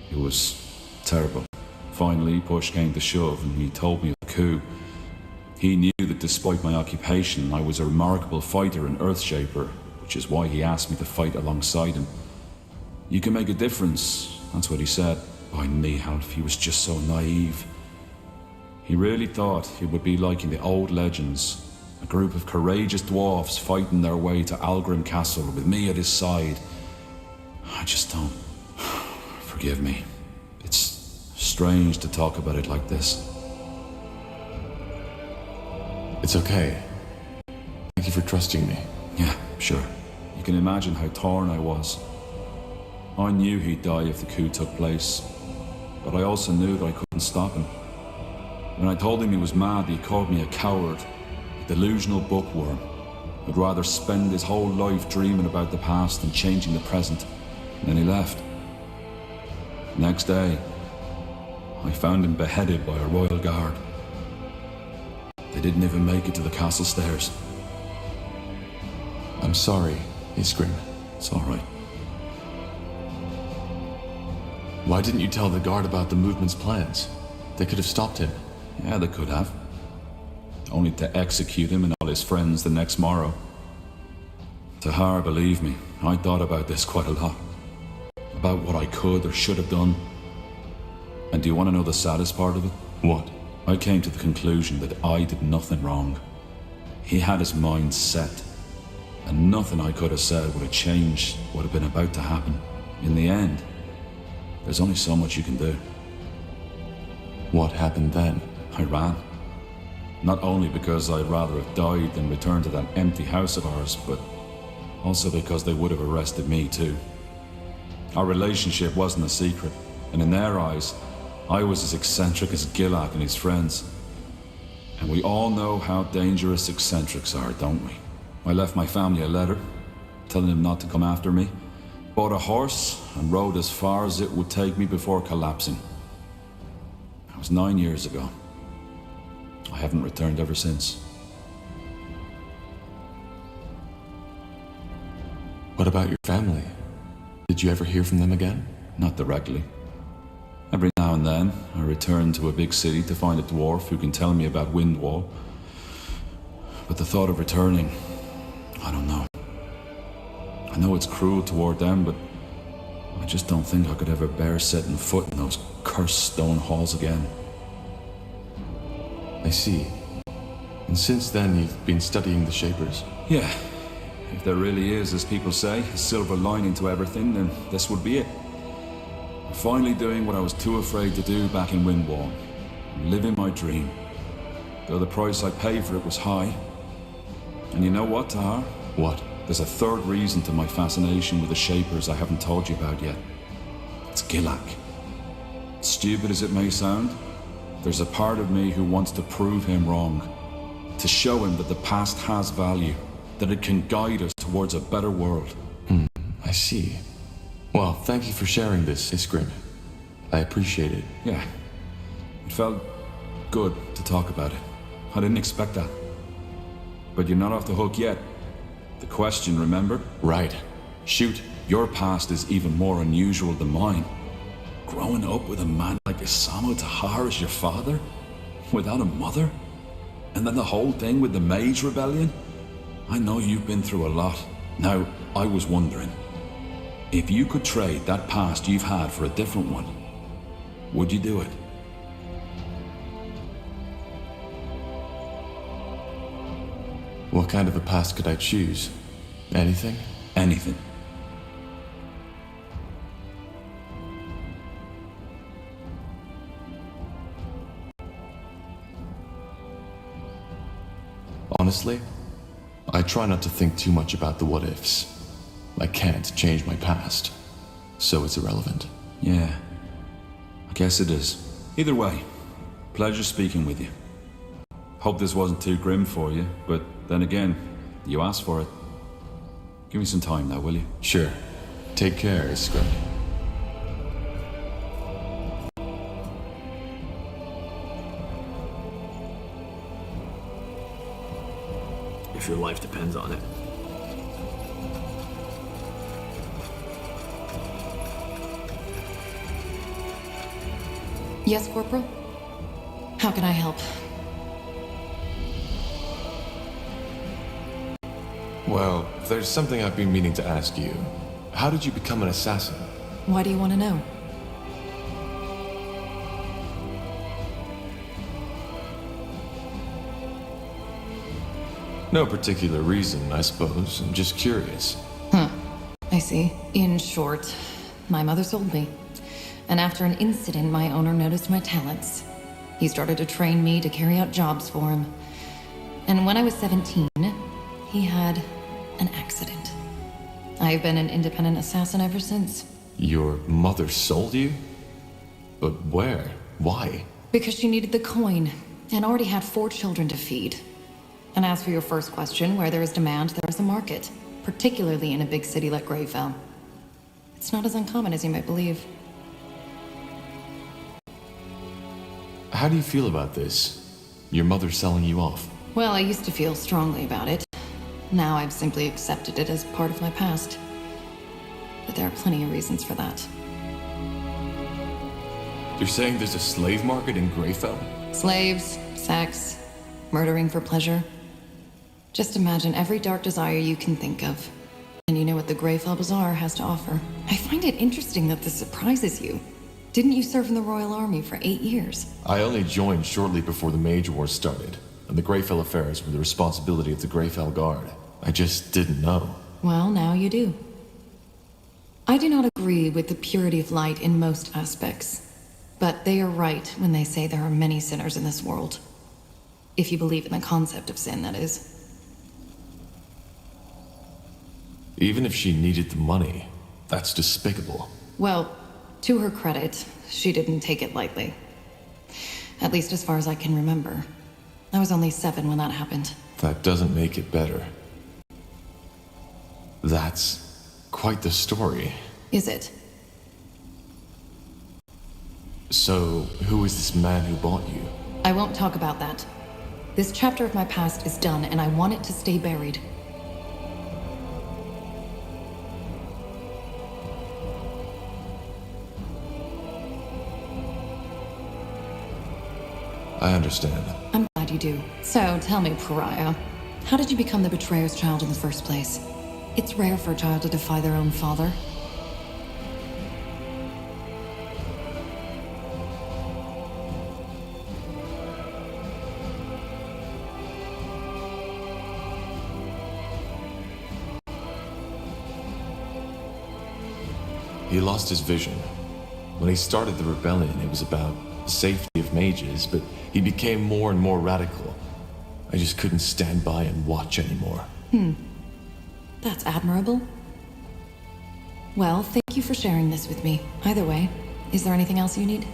it was terrible. Finally, push came to shove, and he told me of the coup. He knew that despite my occupation, I was a remarkable fighter and Earthshaper, which is why he asked me to fight alongside him. You can make a difference, that's what he said. By Nihalf, he was just so naive. He really thought it would be like in the old legends, a group of courageous dwarfs fighting their way to Algrim Castle with me at his side. I just don't... Forgive me. It's strange to talk about it like this. It's okay. Thank you for trusting me. Yeah, sure. You can imagine how torn I was. I knew he'd die if the coup took place, but I also knew that I couldn't stop him. When I told him he was mad, he called me a coward, a delusional bookworm, who'd rather spend his whole life dreaming about the past and changing the present. And then he left. Next day, I found him beheaded by a royal guard. They didn't even make it to the castle stairs. I'm sorry, Iskrim. It's all right. Why didn't you tell the guard about the movement's plans? They could have stopped him. Yeah, they could have. Only to execute him and all his friends the next morrow. Tahar, believe me, I thought about this quite a lot. About what I could or should have done. And do you want to know the saddest part of it? What? I came to the conclusion that I did nothing wrong. He had his mind set. And nothing I could have said would have changed what had been about to happen. In the end, there's only so much you can do. What happened then? I ran. Not only because I'd rather have died than return to that empty house of ours, but also because they would have arrested me too. Our relationship wasn't a secret, and in their eyes, I was as eccentric as Gilak and his friends. And we all know how dangerous eccentrics are, don't we? I left my family a letter, telling them not to come after me, bought a horse, and rode as far as it would take me before collapsing. That was 9 years ago. I haven't returned ever since. What about your family? Did you ever hear from them again? Not directly. Every now and then, I return to a big city to find a dwarf who can tell me about Windwall. But the thought of returning, I don't know. I know it's cruel toward them, but I just don't think I could ever bear setting foot in those cursed stone halls again. I see. And since then, you've been studying the Shapers? Yeah. If there really is, as people say, a silver lining to everything, then this would be it. I'm finally doing what I was too afraid to do back in Windwall. I'm living my dream. Though the price I paid for it was high. And you know what, Tahar? What? There's a third reason to my fascination with the Shapers I haven't told you about yet. It's Gilak. Stupid as it may sound, there's a part of me who wants to prove him wrong. To show him that the past has value, that it can guide us towards a better world. I see. Well, thank you for sharing this, Iskrim. I appreciate it. Yeah. It felt good to talk about it. I didn't expect that. But you're not off the hook yet. The question, remember? Right. Shoot. Your past is even more unusual than mine. Growing up with a man like Isamo Tahar as your father? Without a mother? And then the whole thing with the Mage rebellion? I know you've been through a lot. Now, I was wondering, if you could trade that past you've had for a different one, would you do it? What kind of a past could I choose? Anything? Anything. Honestly, I try not to think too much about the what-ifs. I can't change my past, so it's irrelevant. Yeah, I guess it is. Either way, pleasure speaking with you. Hope this wasn't too grim for you, but then again, you asked for it. Give me some time now, will you? Sure. Take care, Scrub. If your life depends on it. Yes, Corporal? How can I help? Well, there's something I've been meaning to ask you. How did you become an assassin? Why do you want to know? No particular reason, I suppose. I'm just curious. I see. In short, my mother sold me. And after an incident, my owner noticed my talents. He started to train me to carry out jobs for him. And when I was 17, he had an accident. I've been an independent assassin ever since. Your mother sold you? But where? Why? Because she needed the coin, and already had 4 children to feed. And as for your first question, where there is demand, there is a market. Particularly in a big city like Greyfell. It's not as uncommon as you might believe. How do you feel about this? Your mother selling you off? Well, I used to feel strongly about it. Now I've simply accepted it as part of my past. But there are plenty of reasons for that. You're saying there's a slave market in Greyfell? Slaves, sex, murdering for pleasure. Just imagine every dark desire you can think of. And you know what the Greyfell Bazaar has to offer. I find it interesting that this surprises you. Didn't you serve in the Royal Army for 8 years? I only joined shortly before the Mage War started, and the Greyfell affairs were the responsibility of the Greyfell Guard. I just didn't know. Well, now you do. I do not agree with the purity of light in most aspects. But they are right when they say there are many sinners in this world. If you believe in the concept of sin, that is. Even if she needed the money, that's despicable. Well, to her credit, she didn't take it lightly. At least as far as I can remember. I was only 7 when that happened. That doesn't make it better. That's quite the story. Is it? So, who is this man who bought you? I won't talk about that. This chapter of my past is done, and I want it to stay buried. I understand. I'm glad you do. So, tell me, Pariah, how did you become the betrayer's child in the first place? It's rare for a child to defy their own father. He lost his vision. When he started the rebellion, it was about the safety of mages, but he became more and more radical. I just couldn't stand by and watch anymore. That's admirable. Well, thank you for sharing this with me. Either way, is there anything else you need?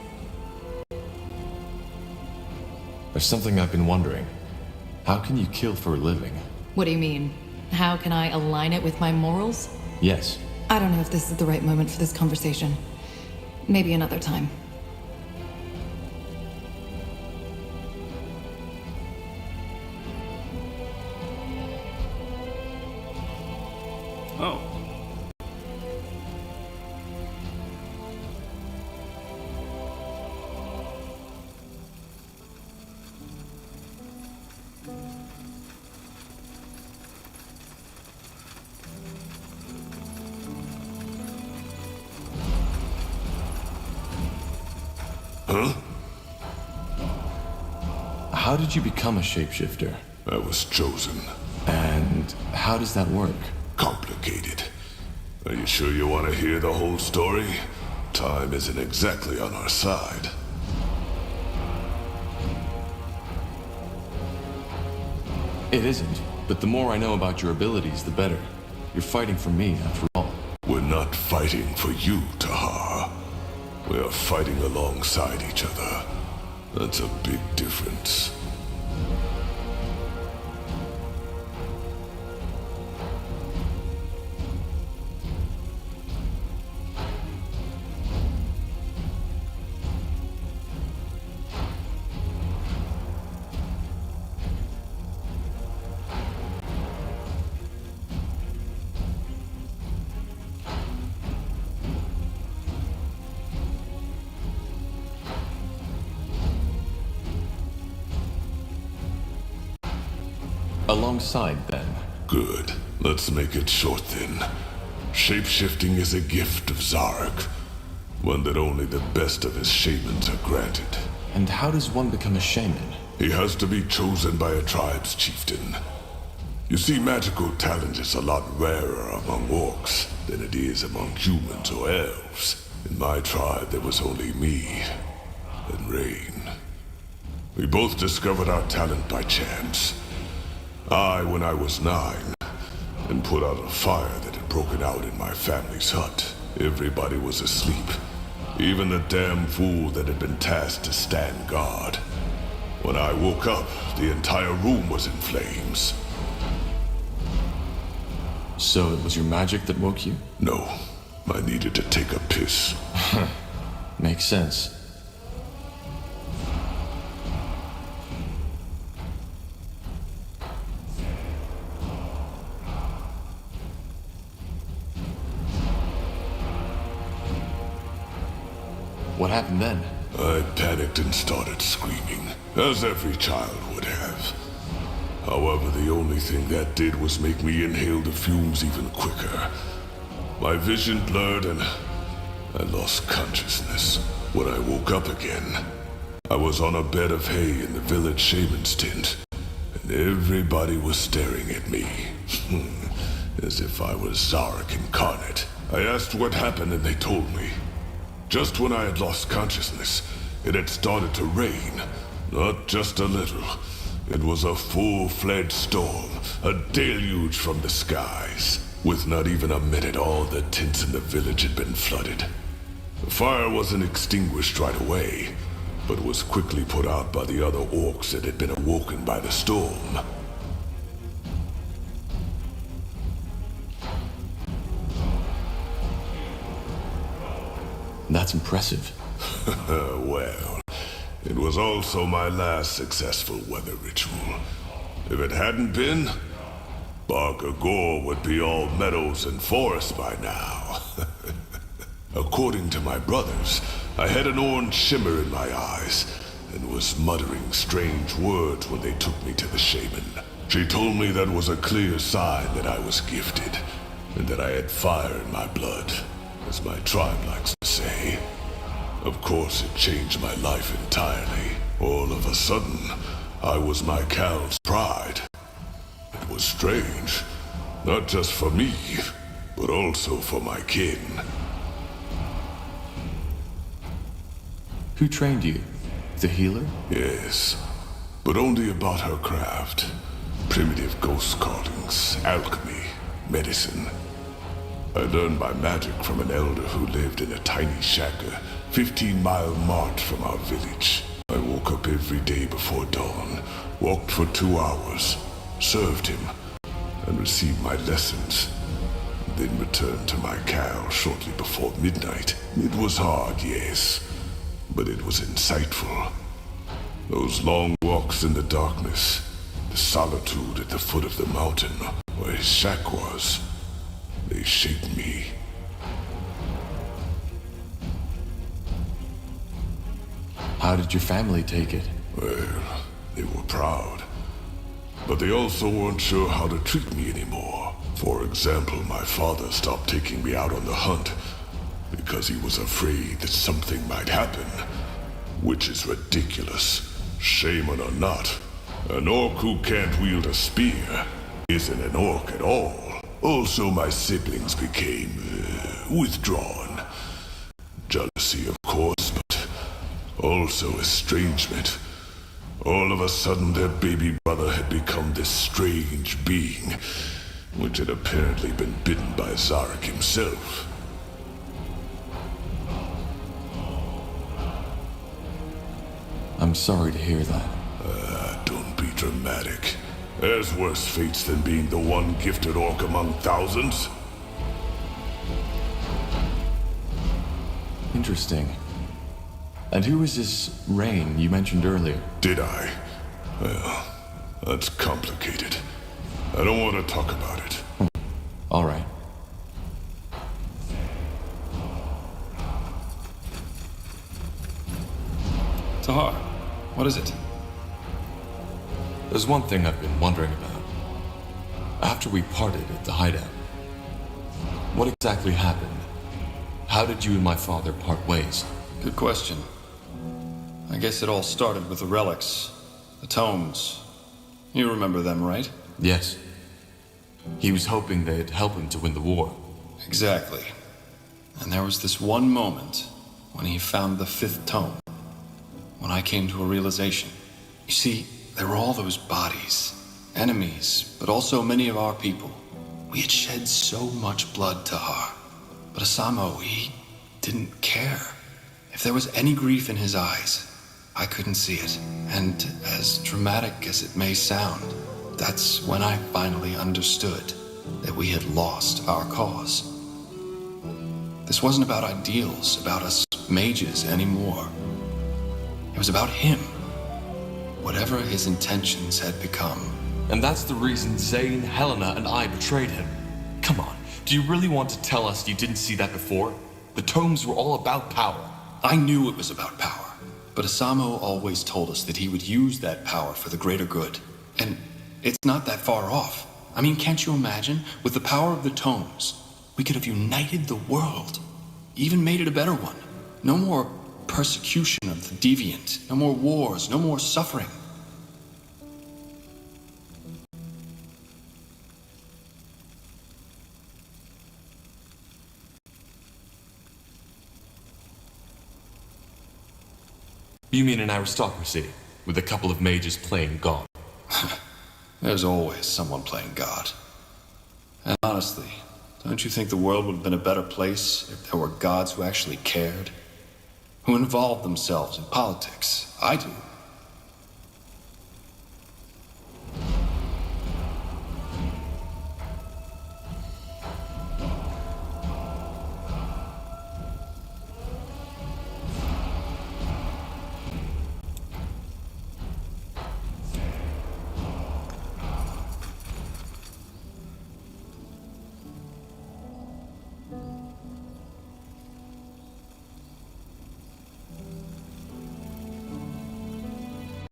There's something I've been wondering. How can you kill for a living? What do you mean? How can I align it with my morals? Yes. I don't know if this is the right moment for this conversation. Maybe another time. Oh. Huh? How did you become a shapeshifter? I was chosen. And how does that work? Complicated. Are you sure you want to hear the whole story? Time isn't exactly on our side. It isn't, but the more I know about your abilities, the better. You're fighting for me, after all. We're not fighting for you, Tahar. We are fighting alongside each other. That's a big difference. Alongside, then. Good. Let's make it short then. Shapeshifting is a gift of Zarek. One that only the best of his shamans are granted. And how does one become a shaman? He has to be chosen by a tribe's chieftain. You see, magical talent is a lot rarer among orcs than it is among humans or elves. In my tribe, there was only me and Rain. We both discovered our talent by chance. I, when I was 9, and put out a fire that had broken out in my family's hut. Everybody was asleep. Even the damn fool that had been tasked to stand guard. When I woke up, the entire room was in flames. So it was your magic that woke you? No, I needed to take a piss. Makes sense. What happened then? I panicked and started screaming, as every child would have. However, the only thing that did was make me inhale the fumes even quicker. My vision blurred and I lost consciousness. When I woke up again, I was on a bed of hay in the village shaman's tent, and everybody was staring at me, as if I was Zarek incarnate. I asked what happened and they told me. Just when I had lost consciousness, it had started to rain. Not just a little. It was a full-fledged storm, a deluge from the skies. With not even a minute, all the tents in the village had been flooded. The fire wasn't extinguished right away, but was quickly put out by the other orcs that had been awoken by the storm. That's impressive. Well, it was also my last successful weather ritual. If it hadn't been, Barker Gore would be all meadows and forests by now. According to my brothers, I had an orange shimmer in my eyes and was muttering strange words when they took me to the shaman. She told me that was a clear sign that I was gifted and that I had fire in my blood, as my tribe likes to say. Of course, it changed my life entirely. All of a sudden, I was my Cal's pride. It was strange, not just for me, but also for my kin. Who trained you? The healer? Yes, but only about her craft. Primitive ghost callings, alchemy, medicine. I learned my magic from an elder who lived in a tiny shack a 15-mile march from our village. I woke up every day before dawn, walked for 2 hours, served him, and received my lessons. Then returned to my Cal shortly before midnight. It was hard, yes, but it was insightful. Those long walks in the darkness, the solitude at the foot of the mountain where his shack was, they shaped me. How did your family take it? Well, they were proud. But they also weren't sure how to treat me anymore. For example, my father stopped taking me out on the hunt because he was afraid that something might happen. Which is ridiculous. Shaman or not, an orc who can't wield a spear isn't an orc at all. Also, my siblings became withdrawn. Jealousy, of course, but also estrangement. All of a sudden, their baby brother had become this strange being, which had apparently been bitten by Zarek himself. I'm sorry to hear that. Don't be dramatic. There's worse fates than being the one gifted orc among thousands. Interesting. And who is this Rain you mentioned earlier? Did I? Well, that's complicated. I don't want to talk about it. All right. Tahar, what is it? There's one thing I've been wondering about. After we parted at the hideout, what exactly happened? How did you and my father part ways? Good question. I guess it all started with the relics, the tomes. You remember them, right? Yes. He was hoping they'd help him to win the war. Exactly. And there was this one moment when he found the 5th tome. When I came to a realization. You see, there were all those bodies. Enemies, but also many of our people. We had shed so much blood, Tahar. But Asamo, he didn't care. If there was any grief in his eyes, I couldn't see it. And as dramatic as it may sound, that's when I finally understood that we had lost our cause. This wasn't about ideals, about us mages anymore. It was about him. Whatever his intentions had become. And that's the reason ceann-feadhna and I betrayed him. Come on, do you really want to tell us you didn't see that before? The tomes were all about power. I knew it was about power. But Asamo always told us that he would use that power for the greater good. And it's not that far off. I mean, can't you imagine? With the power of the tomes, we could have united the world. Even made it a better one. No more persecution of the deviant. No more wars. No more suffering. You mean an aristocracy, with a couple of mages playing God? There's always someone playing God. And honestly, don't you think the world would have been a better place if there were gods who actually cared? Who involved themselves in politics? I do.